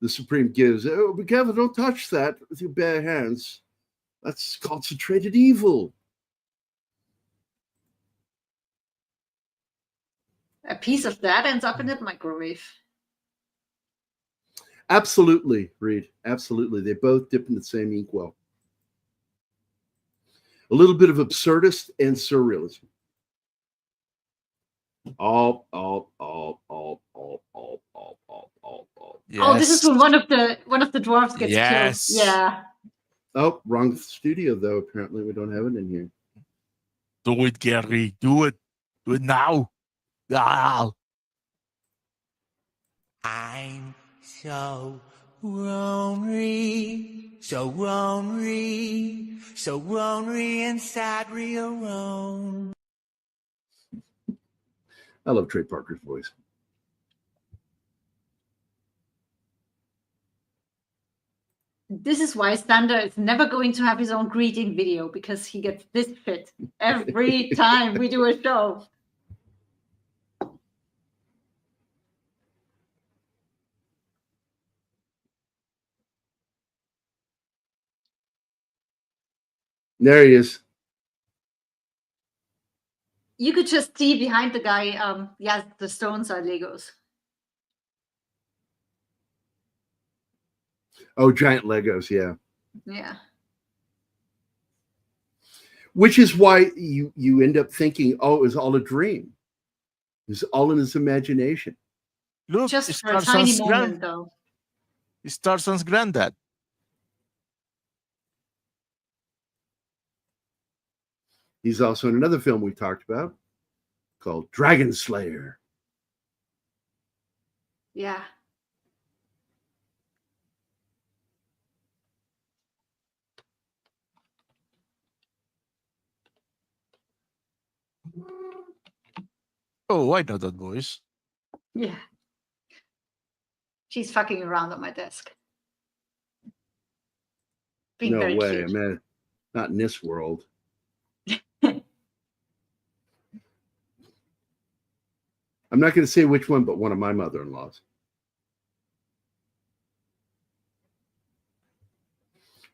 the Supreme gives. Oh, be careful, don't touch that with your bare hands. That's concentrated evil. A piece of that ends up in the microwave. Absolutely, Reed. Absolutely. They both dip in the same inkwell. A little bit of absurdist and surrealism. All. Yes. Oh, this is when one of the dwarves gets killed. Yeah. Oh, wrong studio though. Apparently, we don't have it in here. Do it, Gary. Do it. Do it now. Ah. I'm so lonely, so lonely, so lonely and sad, real alone. I love Trey Parker's voice. This is why Stander is never going to have his own greeting video, because he gets this fit every time we do a show. There he is. You could just see behind the guy, yeah, the stones are Legos. Oh, giant Legos, yeah. Yeah. Which is why you end up thinking, oh, it was all a dream. It was all in his imagination. Look, Just for a tiny moment, though. It's Tarzan's granddad. He's also in another film we talked about called Dragon Slayer. Yeah. Oh, I know that voice. Yeah. She's fucking around on my desk. Being No very way. cute. I mean, not in this world. I'm not going to say which one, but one of my mother-in-laws.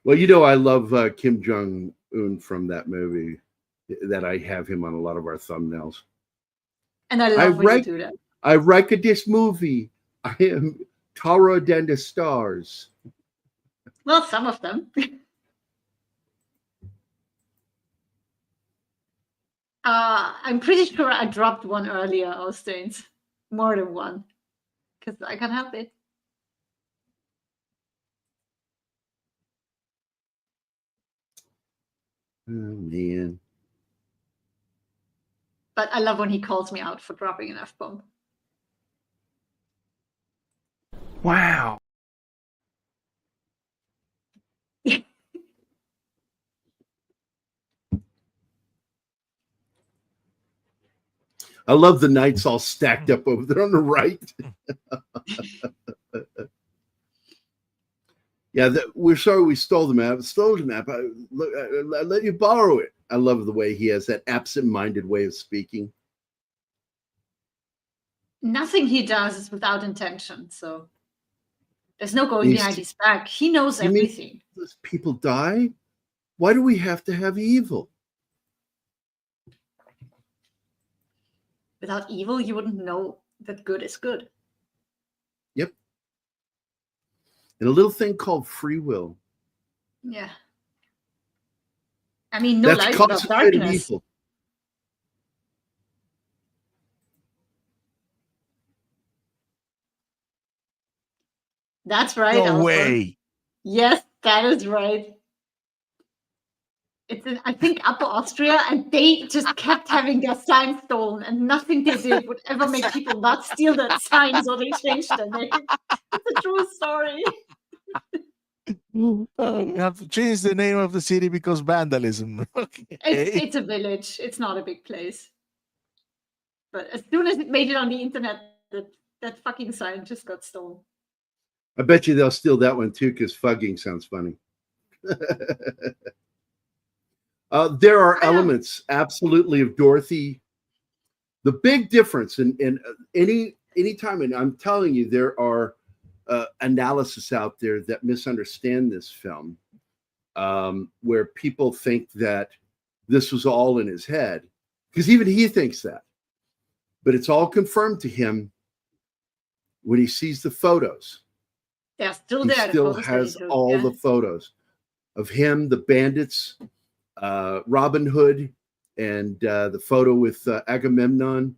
Well, you know, I love Kim Jong-un from that movie, that I have him on a lot of our thumbnails. And I love when you do that. I like this movie. I am taller than the stars. Well, some of them. I'm pretty sure I dropped one earlier, Austin's. More than one. Because I can't help it. Oh, man. But I love when he calls me out for dropping an F-bomb. Wow. I love the knights all stacked up over there on the right. Yeah, we're sorry we stole the map. Stole the map. I let you borrow it. I love the way he has that absent-minded way of speaking. Nothing he does is without intention. So there's no going behind his back. He knows everything. People die. Why do we have to have evil? Without evil, you wouldn't know that good is good. Yep. And a little thing called free will. Yeah. I mean, no light without darkness. Evil. That's right. No way. Yes, that is right. It's in, I think, Upper Austria, and they just kept having their sign stolen, and nothing they did would ever make people not steal that sign, so they changed their name. It's a true story. You have to change the name of the city because vandalism. Okay. It's a village. It's not a big place. But as soon as it made it on the internet, that fucking sign just got stolen. I bet you they'll steal that one too, because fugging sounds funny. There are elements absolutely of Dorothy. The big difference in any time, and I'm telling you, there are analysis out there that misunderstand this film, where people think that this was all in his head, because even he thinks that. But it's all confirmed to him when he sees the photos. They're still there. He still has all the photos of him, the bandits, Robin Hood, and the photo with Agamemnon.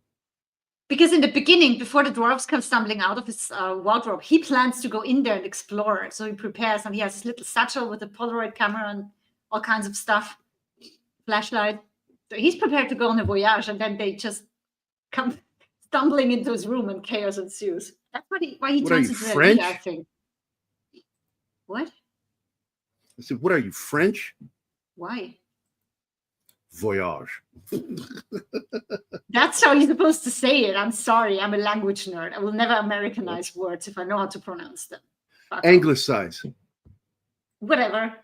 Because in the beginning, before the dwarves come stumbling out of his wardrobe, he plans to go in there and explore. So he prepares, and he has his little satchel with a Polaroid camera and all kinds of stuff, flashlight. So he's prepared to go on a voyage, and then they just come stumbling into his room, and chaos ensues. That's why he turns into a leader, I think. What? I said, "What are you, French?" Why? Voyage. That's how you're supposed to say it. I'm sorry. I'm a language nerd. I will never Americanize words if I know how to pronounce them. Anglicize. Whatever.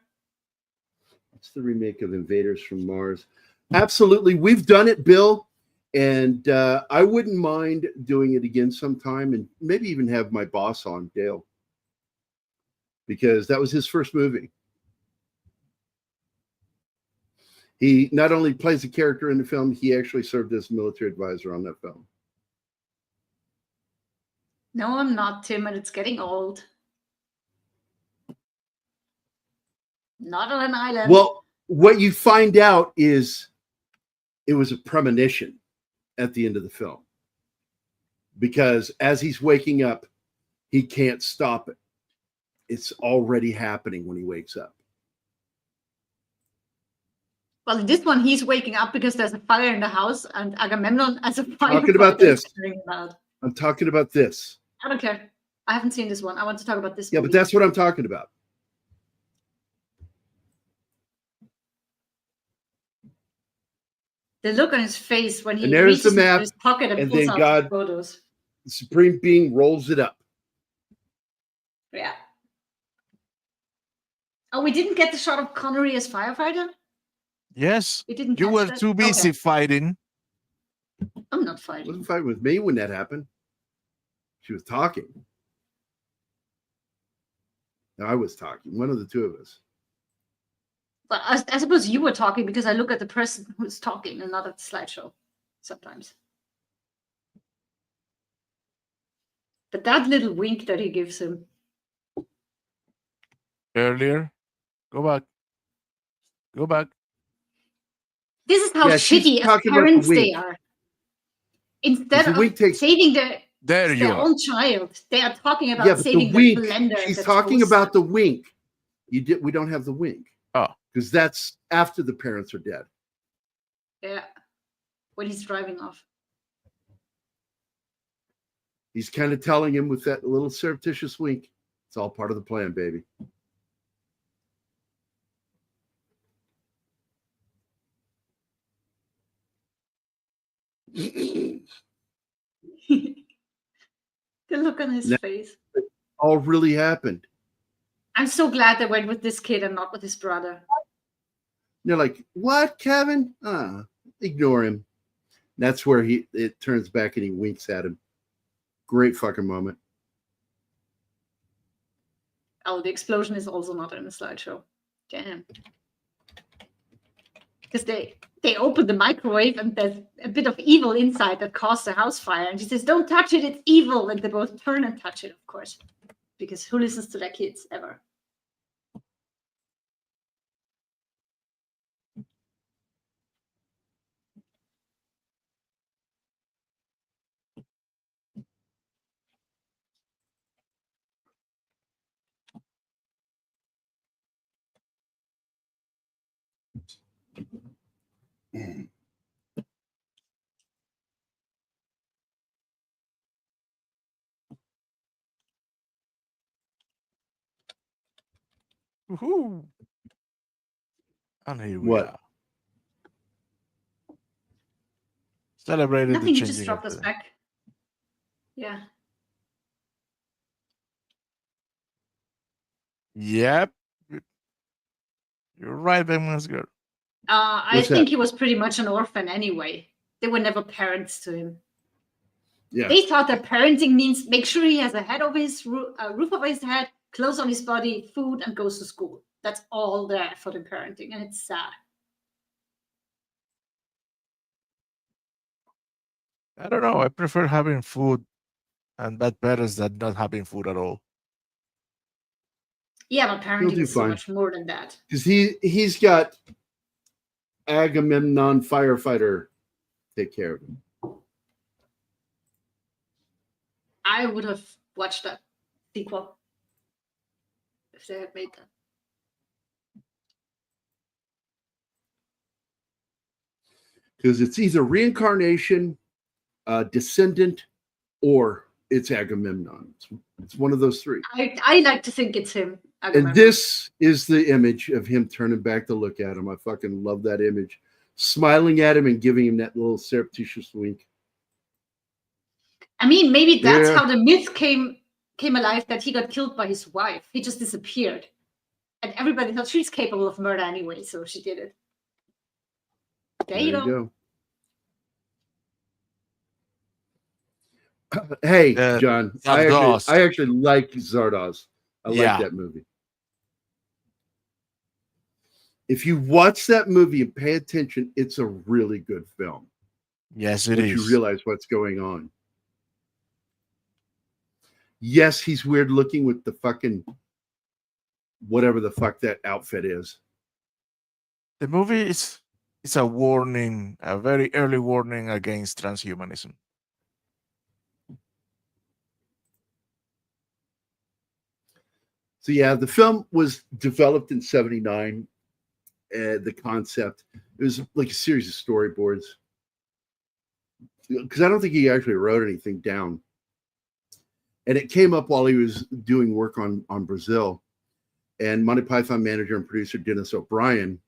It's the remake of Invaders from Mars. Absolutely. We've done it, Bill. And I wouldn't mind doing it again sometime, and maybe even have my boss on, Dale, because that was his first movie. He not only plays a character in the film, he actually served as military advisor on that film. No, I'm not, Tim, and it's getting old. Not on an island. Well, what you find out is it was a premonition at the end of the film. Because as he's waking up, he can't stop it. It's already happening when he wakes up. Well, in this one, he's waking up because there's a fire in the house, and Agamemnon as a fire. Talking about this. I'm talking about this. I don't care. I haven't seen this one. I want to talk about this. Yeah, movie. But that's what I'm talking about. The look on his face when he reaches the map, into his pocket and pulls out the photos. The Supreme Being rolls it up. Yeah. Oh, we didn't get the shot of Connery as firefighter? Yes. We didn't. You were too busy fighting. I'm not fighting. She wasn't fighting with me when that happened. She was talking. No, I was talking. One of the two of us. But I suppose you were talking because I look at the person who's talking and not at the slideshow sometimes. But that little wink that he gives him. Earlier. Go back. Go back. This is how shitty as parents they are. Instead of saving their own child, they are talking about saving the blender. She's talking about the wink. We don't have the wink. Oh. Because that's after the parents are dead. Yeah. When he's driving off. He's kind of telling him with that little surreptitious wink. It's all part of the plan, baby. The look on his face. All really happened. I'm so glad they went with this kid and not with his brother. They're like, what, Kevin? Ignore him. That's where it turns back and he winks at him. Great fucking moment. Oh, the explosion is also not in the slideshow. Damn. Because they open the microwave and there's a bit of evil inside that caused the house fire. And she says, don't touch it, it's evil. And they both turn and touch it, of course. Because who listens to their kids ever? Woohoo! And here we What? are. Celebrated Nothing, the just changing dropped of us the... back. Yeah. Yep. You're right, Bangman's girl. I think he was pretty much an orphan anyway. They were never parents to him. Yeah. They thought that parenting means make sure he has a head over his roof over his head, clothes on his body, food, and goes to school. That's all their effort in parenting, and it's sad. I don't know. I prefer having food and bad parents than not having food at all. Yeah, but parenting is so much more than that. Because he's got Agamemnon firefighter take care of him. I would have watched that sequel if they had made that. Because it's either reincarnation, descendant, or it's Agamemnon. It's one of those three. I like to think it's him. And this is the image of him turning back to look at him. I fucking love that image. Smiling at him and giving him that little surreptitious wink. I mean, maybe that's how the myth came alive, that he got killed by his wife. He just disappeared. And everybody thought she's capable of murder anyway, so she did it. There you go. Hey, John, I actually like Zardoz. I like that movie. If you watch that movie and pay attention, it's a really good film. Yes, it is. You realize what's going on. Yes, he's weird looking with the fucking whatever the fuck that outfit is. The movie is a warning, a very early warning against transhumanism. So yeah, the film was developed in '79. The concept, it was like a series of storyboards. Because I don't think he actually wrote anything down. And it came up while he was doing work on Brazil. And Monty Python manager and producer Dennis O'Brien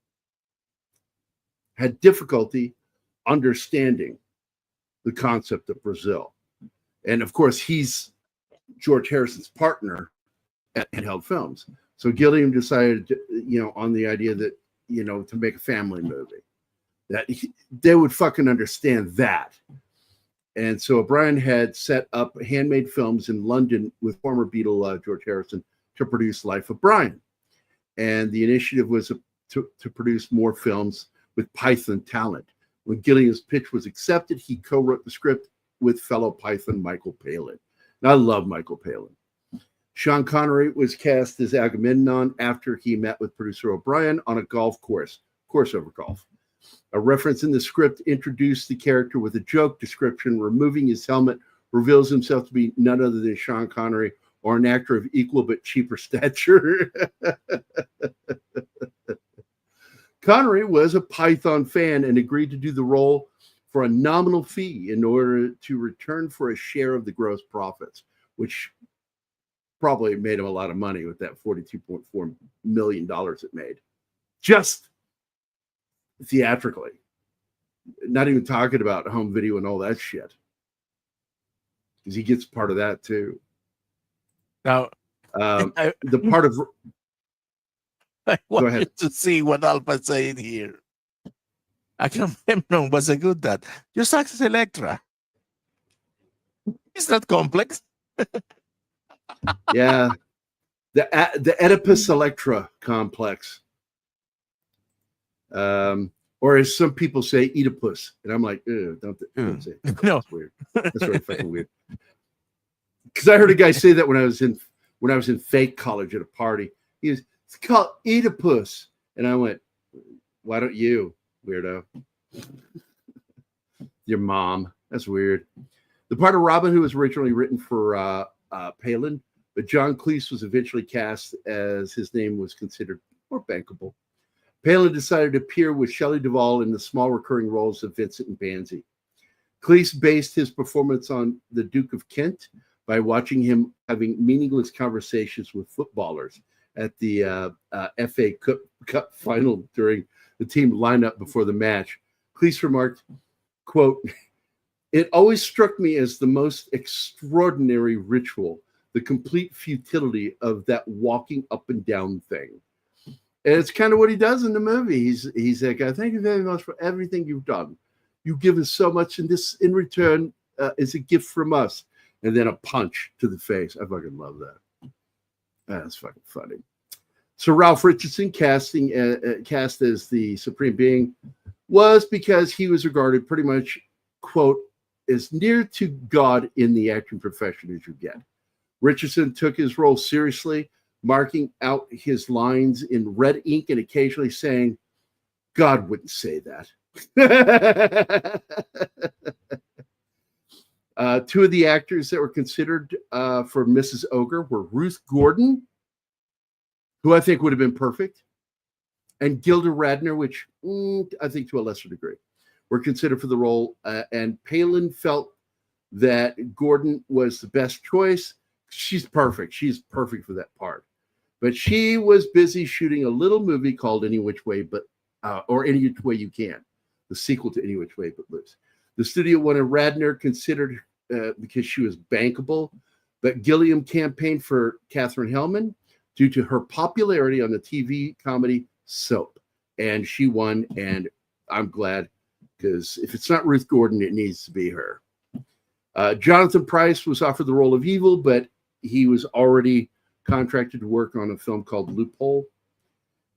had difficulty understanding the concept of Brazil. And of course, he's George Harrison's partner at Handheld Films. So Gilliam decided, on the idea that, to make a family movie, that they would fucking understand that. And so O'Brien had set up Handmade Films in London with former Beatle George Harrison to produce Life of Brian. And the initiative was to produce more films with Python talent. When Gilliam's pitch was accepted, he co-wrote the script with fellow Python Michael Palin. And I love Michael Palin. Sean Connery was cast as Agamemnon after he met with producer O'Brien on a golf course over golf. A reference in the script introduced the character with a joke description. Removing his helmet reveals himself to be none other than Sean Connery, or an actor of equal but cheaper stature. Connery was a Python fan and agreed to do the role for a nominal fee in order to return for a share of the gross profits, which probably made him a lot of money with that $42.4 million it made. Just theatrically. Not even talking about home video and all that shit. Because he gets part of that too. Now, The part of I wanted to see what Alpha's saying here. I can't remember what's a good that. Your sax is Electra. It's not complex. Yeah. The Oedipus Electra complex. Or as some people say, Oedipus. And I'm like, don't say it. No. That's weird. That's really fucking weird. Because I heard a guy say that when I was in fake college at a party. It's called Oedipus. And I went, why don't you, weirdo? Your mom. That's weird. The part of Robin Hood was originally written for Palin, but John Cleese was eventually cast as his name was considered more bankable. Palin decided to appear with Shelley Duvall in the small recurring roles of Vincent and Pansy. Cleese based his performance on the Duke of Kent by watching him having meaningless conversations with footballers at the FA Cup final during the team lineup before the match. Cleese remarked, quote, "It always struck me as the most extraordinary ritual, the complete futility of that walking up and down thing." And it's kind of what he does in the movie. He's like, "Thank you very much for everything you've done. You give us so much, and this in return is a gift from us." And then a punch to the face. I fucking love that. That's fucking funny. So Ralph Richardson cast as the Supreme Being was because he was regarded pretty much, quote, as near to God in the acting profession as you get. Richardson took his role seriously, marking out his lines in red ink and occasionally saying, "God wouldn't say that." Two of the actors that were considered for Mrs. Ogre were Ruth Gordon, who I think would have been perfect, and Gilda Radner, which I think to a lesser degree, were considered for the role. And Palin felt that Gordon was the best choice. She's perfect. She's perfect for that part. But she was busy shooting a little movie called Any Which Way But, or Any Which Way You Can, the sequel to Any Which Way But Loose. The studio wanted Radner considered because she was bankable, but Gilliam campaigned for Katherine Hellman due to her popularity on the TV comedy Soap. And she won, and I'm glad, because if it's not Ruth Gordon, it needs to be her. Jonathan Pryce was offered the role of Evil, but he was already contracted to work on a film called Loophole,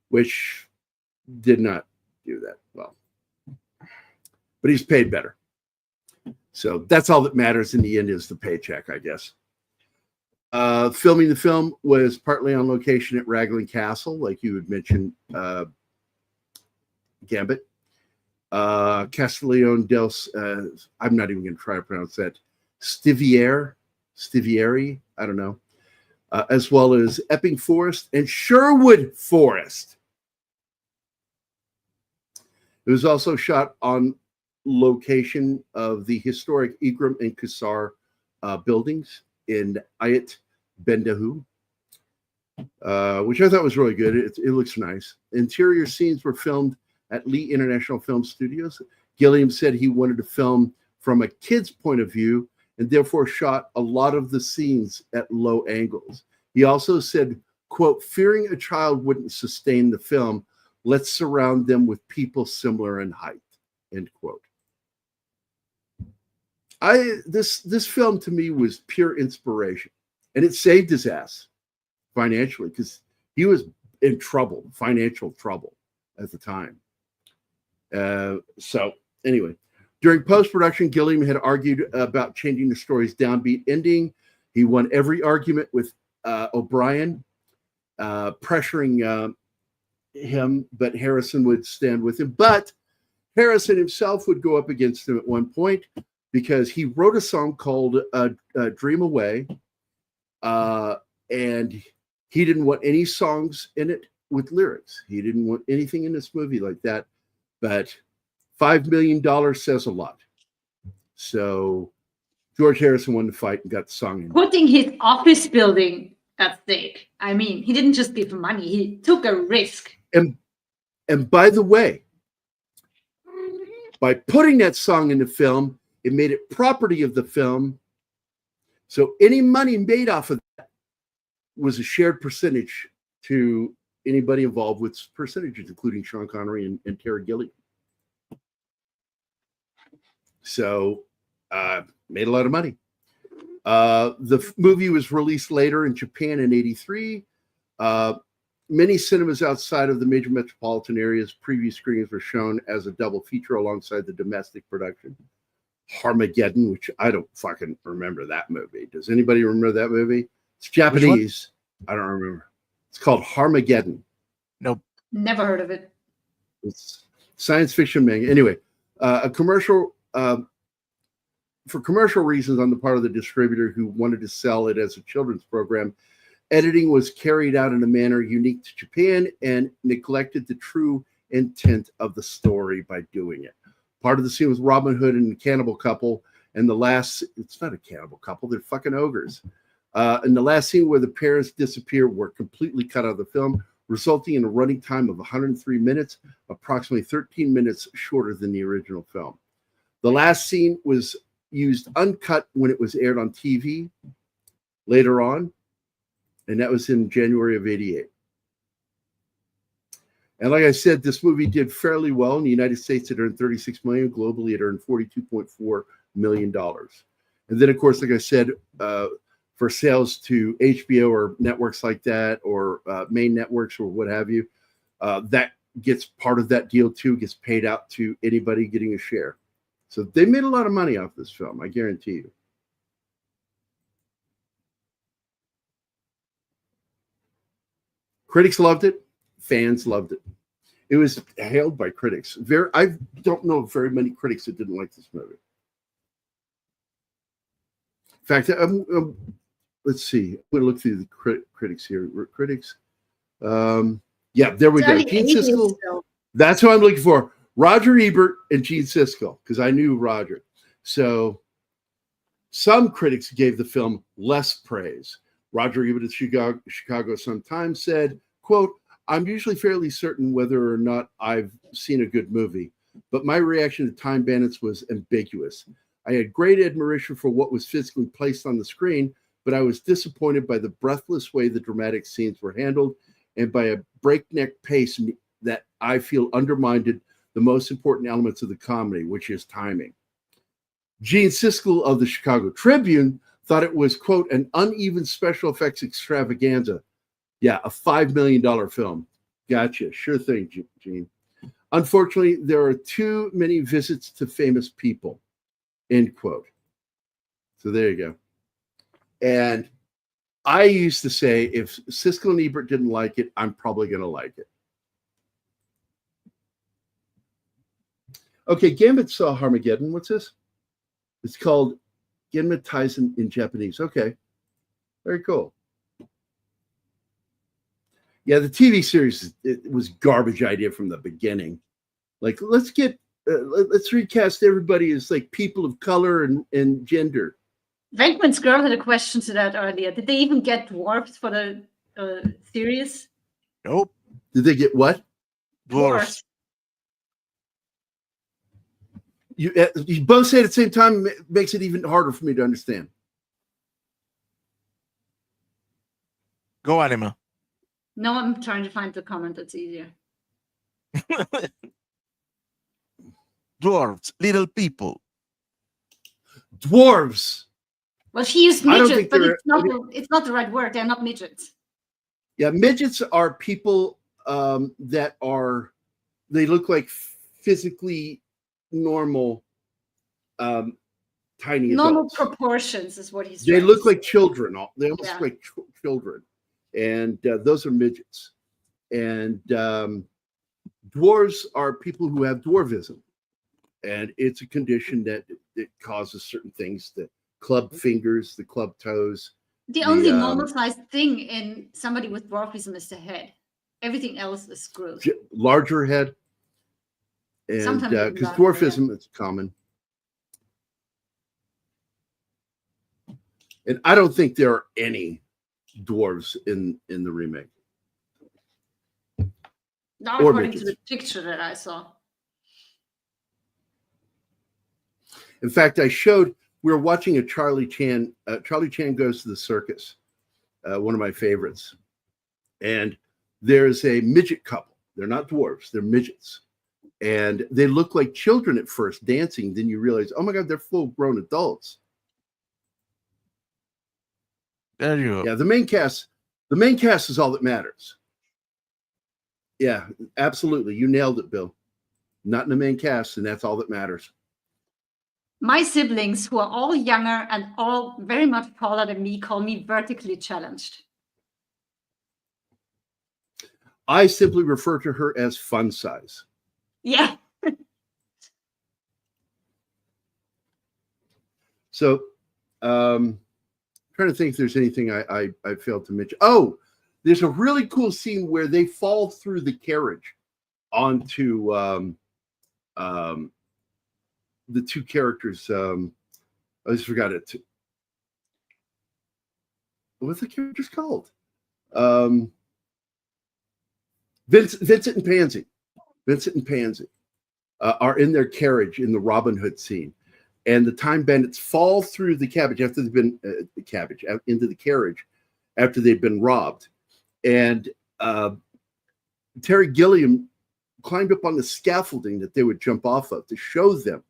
which did not do that well. But he's paid better. So that's all that matters in the end is the paycheck, I guess. Filming the film was partly on location at Raglan Castle, like you had mentioned, Gambit. Castiglione del, I'm not even going to try to pronounce that, Stiviere, I don't know, as well as Epping Forest and Sherwood Forest. It was also shot on location of the historic Igram and Qusar buildings in Ayat Bendahu, which I thought was really good. It looks nice. Interior scenes were filmed at Lee International Film Studios. Gilliam said he wanted to film from a kid's point of view and therefore shot a lot of the scenes at low angles. He also said, quote, "Fearing a child wouldn't sustain the film, let's surround them with people similar in height," end quote. This film to me was pure inspiration, and it saved his ass financially because he was in trouble, financial trouble at the time. So anyway, during post-production, Gilliam had argued about changing the story's downbeat ending. He won every argument with O'Brien, pressuring him, but Harrison would stand with him. But Harrison himself would go up against him at one point because he wrote a song called Dream Away, and he didn't want any songs in it with lyrics. He didn't want anything in this movie like that. But $5 million says a lot. So George Harrison won the fight and got the song in. Putting his office building at stake. I mean, he didn't just give money, he took a risk. And by the way, by putting that song in the film, it made it property of the film. So any money made off of that was a shared percentage to anybody involved with percentages, including Sean Connery and Terry Gilliam. So made a lot of money. The movie was released later in Japan in '83. Many cinemas outside of the major metropolitan areas, preview screenings were shown as a double feature alongside the domestic production. Harmageddon, which I don't fucking remember that movie. Does anybody remember that movie? It's Japanese. I don't remember. It's called Harmageddon. Nope. Never heard of it. It's science fiction manga. Anyway, a commercial for commercial reasons on the part of the distributor who wanted to sell it as a children's program. Editing was carried out in a manner unique to Japan and neglected the true intent of the story by doing it. Part of the scene was Robin Hood and the cannibal couple, and the last, it's not a cannibal couple, they're fucking ogres. And the last scene where the parents disappear were completely cut out of the film, resulting in a running time of 103 minutes, approximately 13 minutes shorter than the original film. The last scene was used uncut when it was aired on TV later on, and that was in January of '88. And like I said, this movie did fairly well. In the United States, it earned $36 million. Globally, it earned $42.4 million. And then, of course, like I said, for sales to HBO or networks like that, or main networks or what have you, that gets part of that deal too, gets paid out to anybody getting a share. So they made a lot of money off this film, I guarantee you. Critics loved it. Fans loved it. It was hailed by critics. I don't know very many critics that didn't like this movie. In fact, let's see. I'm going to look through the critics here. Critics. Yeah, there we go. Gene Siskel. That's who I'm looking for. Roger Ebert and Gene Siskel, because I knew Roger. So some critics gave the film less praise. Roger Ebert of Chicago Sun-Times said, quote, "I'm usually fairly certain whether or not I've seen a good movie, but my reaction to Time Bandits was ambiguous. I had great admiration for what was physically placed on the screen, but I was disappointed by the breathless way the dramatic scenes were handled and by a breakneck pace that I feel undermined the most important elements of the comedy, which is timing." Gene Siskel of the Chicago Tribune thought it was, quote, "an uneven special effects extravaganza." Yeah, a $5 million film. Gotcha. Sure thing, Gene. "Unfortunately, there are too many visits to famous people," end quote. So there you go. And I used to say, if Siskel and Ebert didn't like it, I'm probably going to like it. Okay, Gambit saw Harmageddon. What's this? It's called Genma Tyson in Japanese. Okay, very cool. Yeah, the TV series, it was garbage idea from the beginning. Like, let's recast everybody as like people of color and gender. Venkman's girl had a question to that earlier. Did they even get dwarfs for the series? Nope. Did they get what? Dwarfs. You both say it at the same time, makes it even harder for me to understand. Go, Anima. No, I'm trying to find the comment that's easier. Dwarves, little people. Dwarves. Well, she used midget, but it's not the right word. They're not midgets. Yeah, midgets are people that they look like physically normal, tiny normal adults. proportions is what he's. They look like children. They almost look like children, and those are midgets. And dwarves are people who have dwarvism, and it's a condition that it causes certain things: the club fingers, the club toes. The only normal-sized thing in somebody with dwarfism is the head. Everything else is screwed. Larger head. And because dwarfism is common. And I don't think there are any dwarves in the remake. Not according to the picture that I saw. In fact, we were watching a Charlie Chan Goes to the Circus one of my favorites. And there's a midget couple. They're not dwarves, they're midgets. And they look like children at first dancing. Then you realize, oh my God, they're full-grown adults. There you go. Yeah, the main cast is all that matters. Yeah, absolutely. You nailed it, Bill. Not in the main cast, and that's all that matters. My siblings, who are all younger and all very much taller than me, call me vertically challenged. I simply refer to her as fun size. Yeah. So, trying to think if there's anything I failed to mention. Oh, there's a really cool scene where they fall through the carriage onto the two characters. I just forgot it. What's the characters called? Vincent and Pansy. Vincent and Pansy are in their carriage in the Robin Hood scene, and the Time Bandits fall through the cabbage after they've been into the carriage after they've been robbed, and Terry Gilliam climbed up on the scaffolding that they would jump off of to show them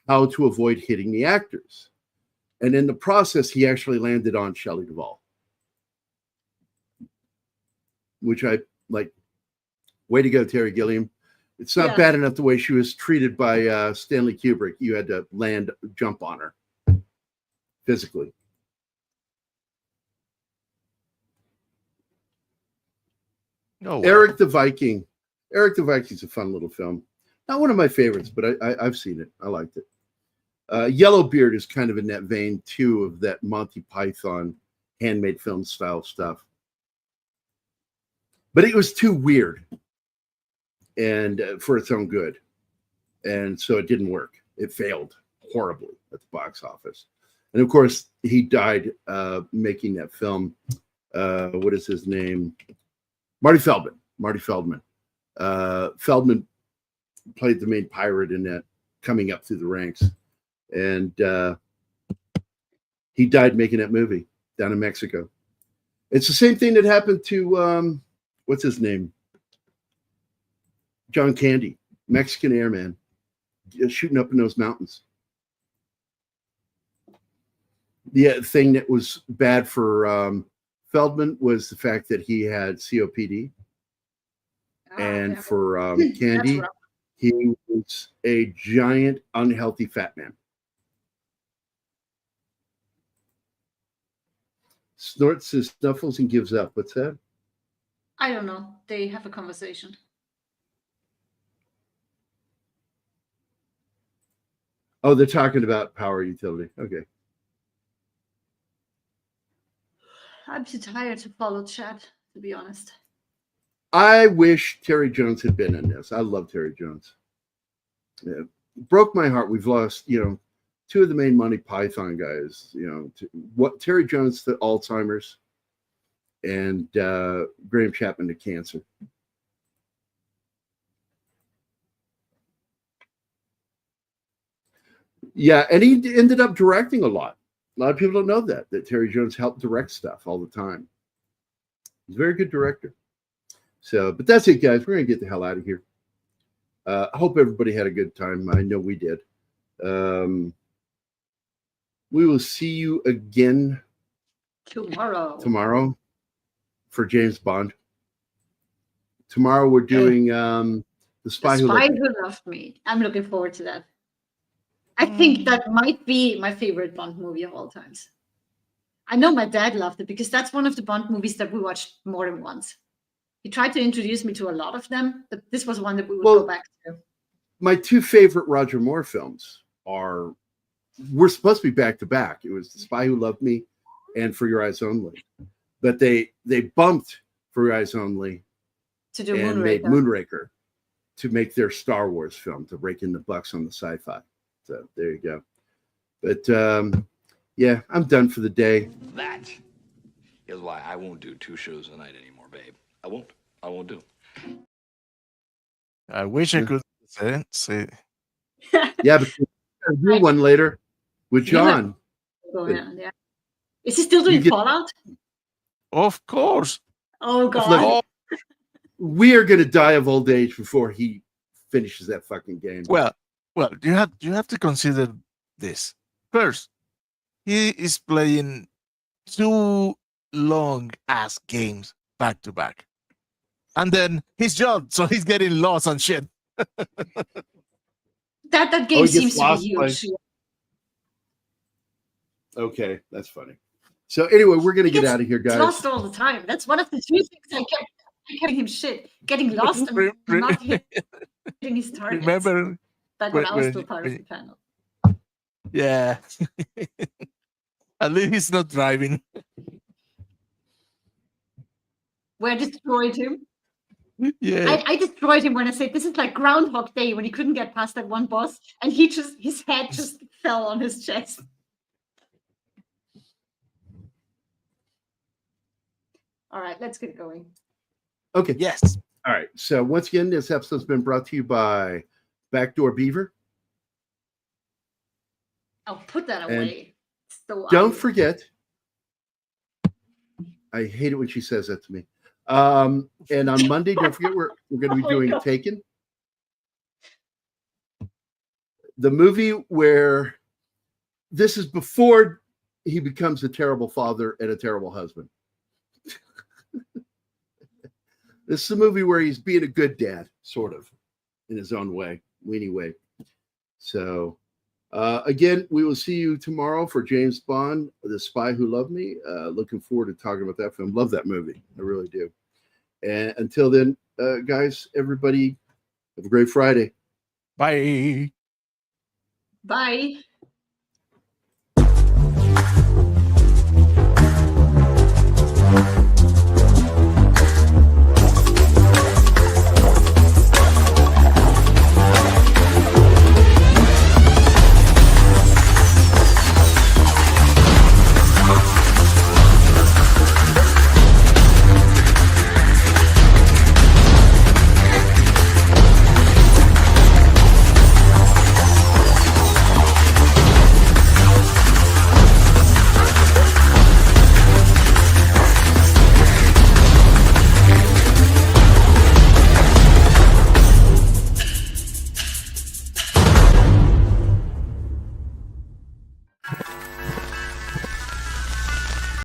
how to avoid hitting the actors, and in the process, he actually landed on Shelley Duvall, which I like. Way to go, Terry Gilliam. It's not bad enough the way she was treated by Stanley Kubrick. You had to jump on her physically. Oh, wow. Eric the Viking. Eric the Viking's a fun little film. Not one of my favorites, but I've seen it. I liked it. Yellowbeard is kind of in that vein, too, of that Monty Python handmade film style stuff. But it was too weird. And for its own good, and so it didn't work. It failed horribly at the box office, and of course he died making that film. What is his name? Marty Feldman. Marty Feldman. Feldman played the main pirate in that, coming up through the ranks, and he died making that movie down in Mexico. It's the same thing that happened to what's his name? John Candy, Mexican airman, shooting up in those mountains. The thing that was bad for Feldman was the fact that he had COPD. And for Candy, he was a giant, unhealthy fat man. Snorts his snuffles and gives up. What's that? I don't know. They have a conversation. Oh, they're talking about power utility. Okay. I'm too tired to follow chat, to be honest. I wish Terry Jones had been in this. I love Terry Jones. Yeah. Broke my heart. We've lost, two of the main Monty Python guys. Terry Jones to Alzheimer's, and Graham Chapman to cancer. Yeah, and he ended up directing a lot. A lot of people don't know that Terry Jones helped direct stuff all the time. He's a very good director. So, but that's it, guys. We're going to get the hell out of here. I hope everybody had a good time. I know we did. We will see you again tomorrow for James Bond. Tomorrow we're doing The Spy Who Loved Me. I'm looking forward to that. I think that might be my favorite Bond movie of all times. I know my dad loved it because that's one of the Bond movies that we watched more than once. He tried to introduce me to a lot of them, but this was one that we would go back to. My two favorite Roger Moore films were supposed to be back to back. It was The Spy Who Loved Me and For Your Eyes Only. But they bumped For Your Eyes Only to do and made Moonraker to make their Star Wars film, to break in the bucks on the sci-fi. So there you go. But yeah, I'm done for the day. That is why I won't do 2 shows a night anymore, babe. I won't do. I wish I could say. Yeah, but we'll do one later with John. Yeah. Is he still doing Fallout? Of course. Oh God. We are going to die of old age before he finishes that fucking game. Well, you have to consider this. First, he is playing 2 long ass games back to back. And then his job, so he's getting lost and shit. That game seems to be huge. Okay, that's funny. So anyway, we're gonna get out of here, guys. Lost all the time. That's one of the 2 things I kept giving him shit. Getting lost and not hitting his targets. Remember back when I was still part of the panel. Yeah. At least he's not driving. Where I destroyed him. Yeah. I destroyed him when I said this is like Groundhog Day when he couldn't get past that one boss and his head just fell on his chest. All right, let's get going. Okay. Yes. All right. So once again, this episode's been brought to you by Backdoor Beaver. I'll put that away. So don't forget. I hate it when she says that to me. And on Monday, don't forget we're going to be doing Taken, the movie where this is before he becomes a terrible father and a terrible husband. This is a movie where he's being a good dad, sort of, in his own way, weenie way. So, again, we will see you tomorrow for James Bond, The Spy Who Loved Me. Looking forward to talking about that film. Love that movie. I really do. And until then, guys, everybody, have a great Friday. Bye. Bye.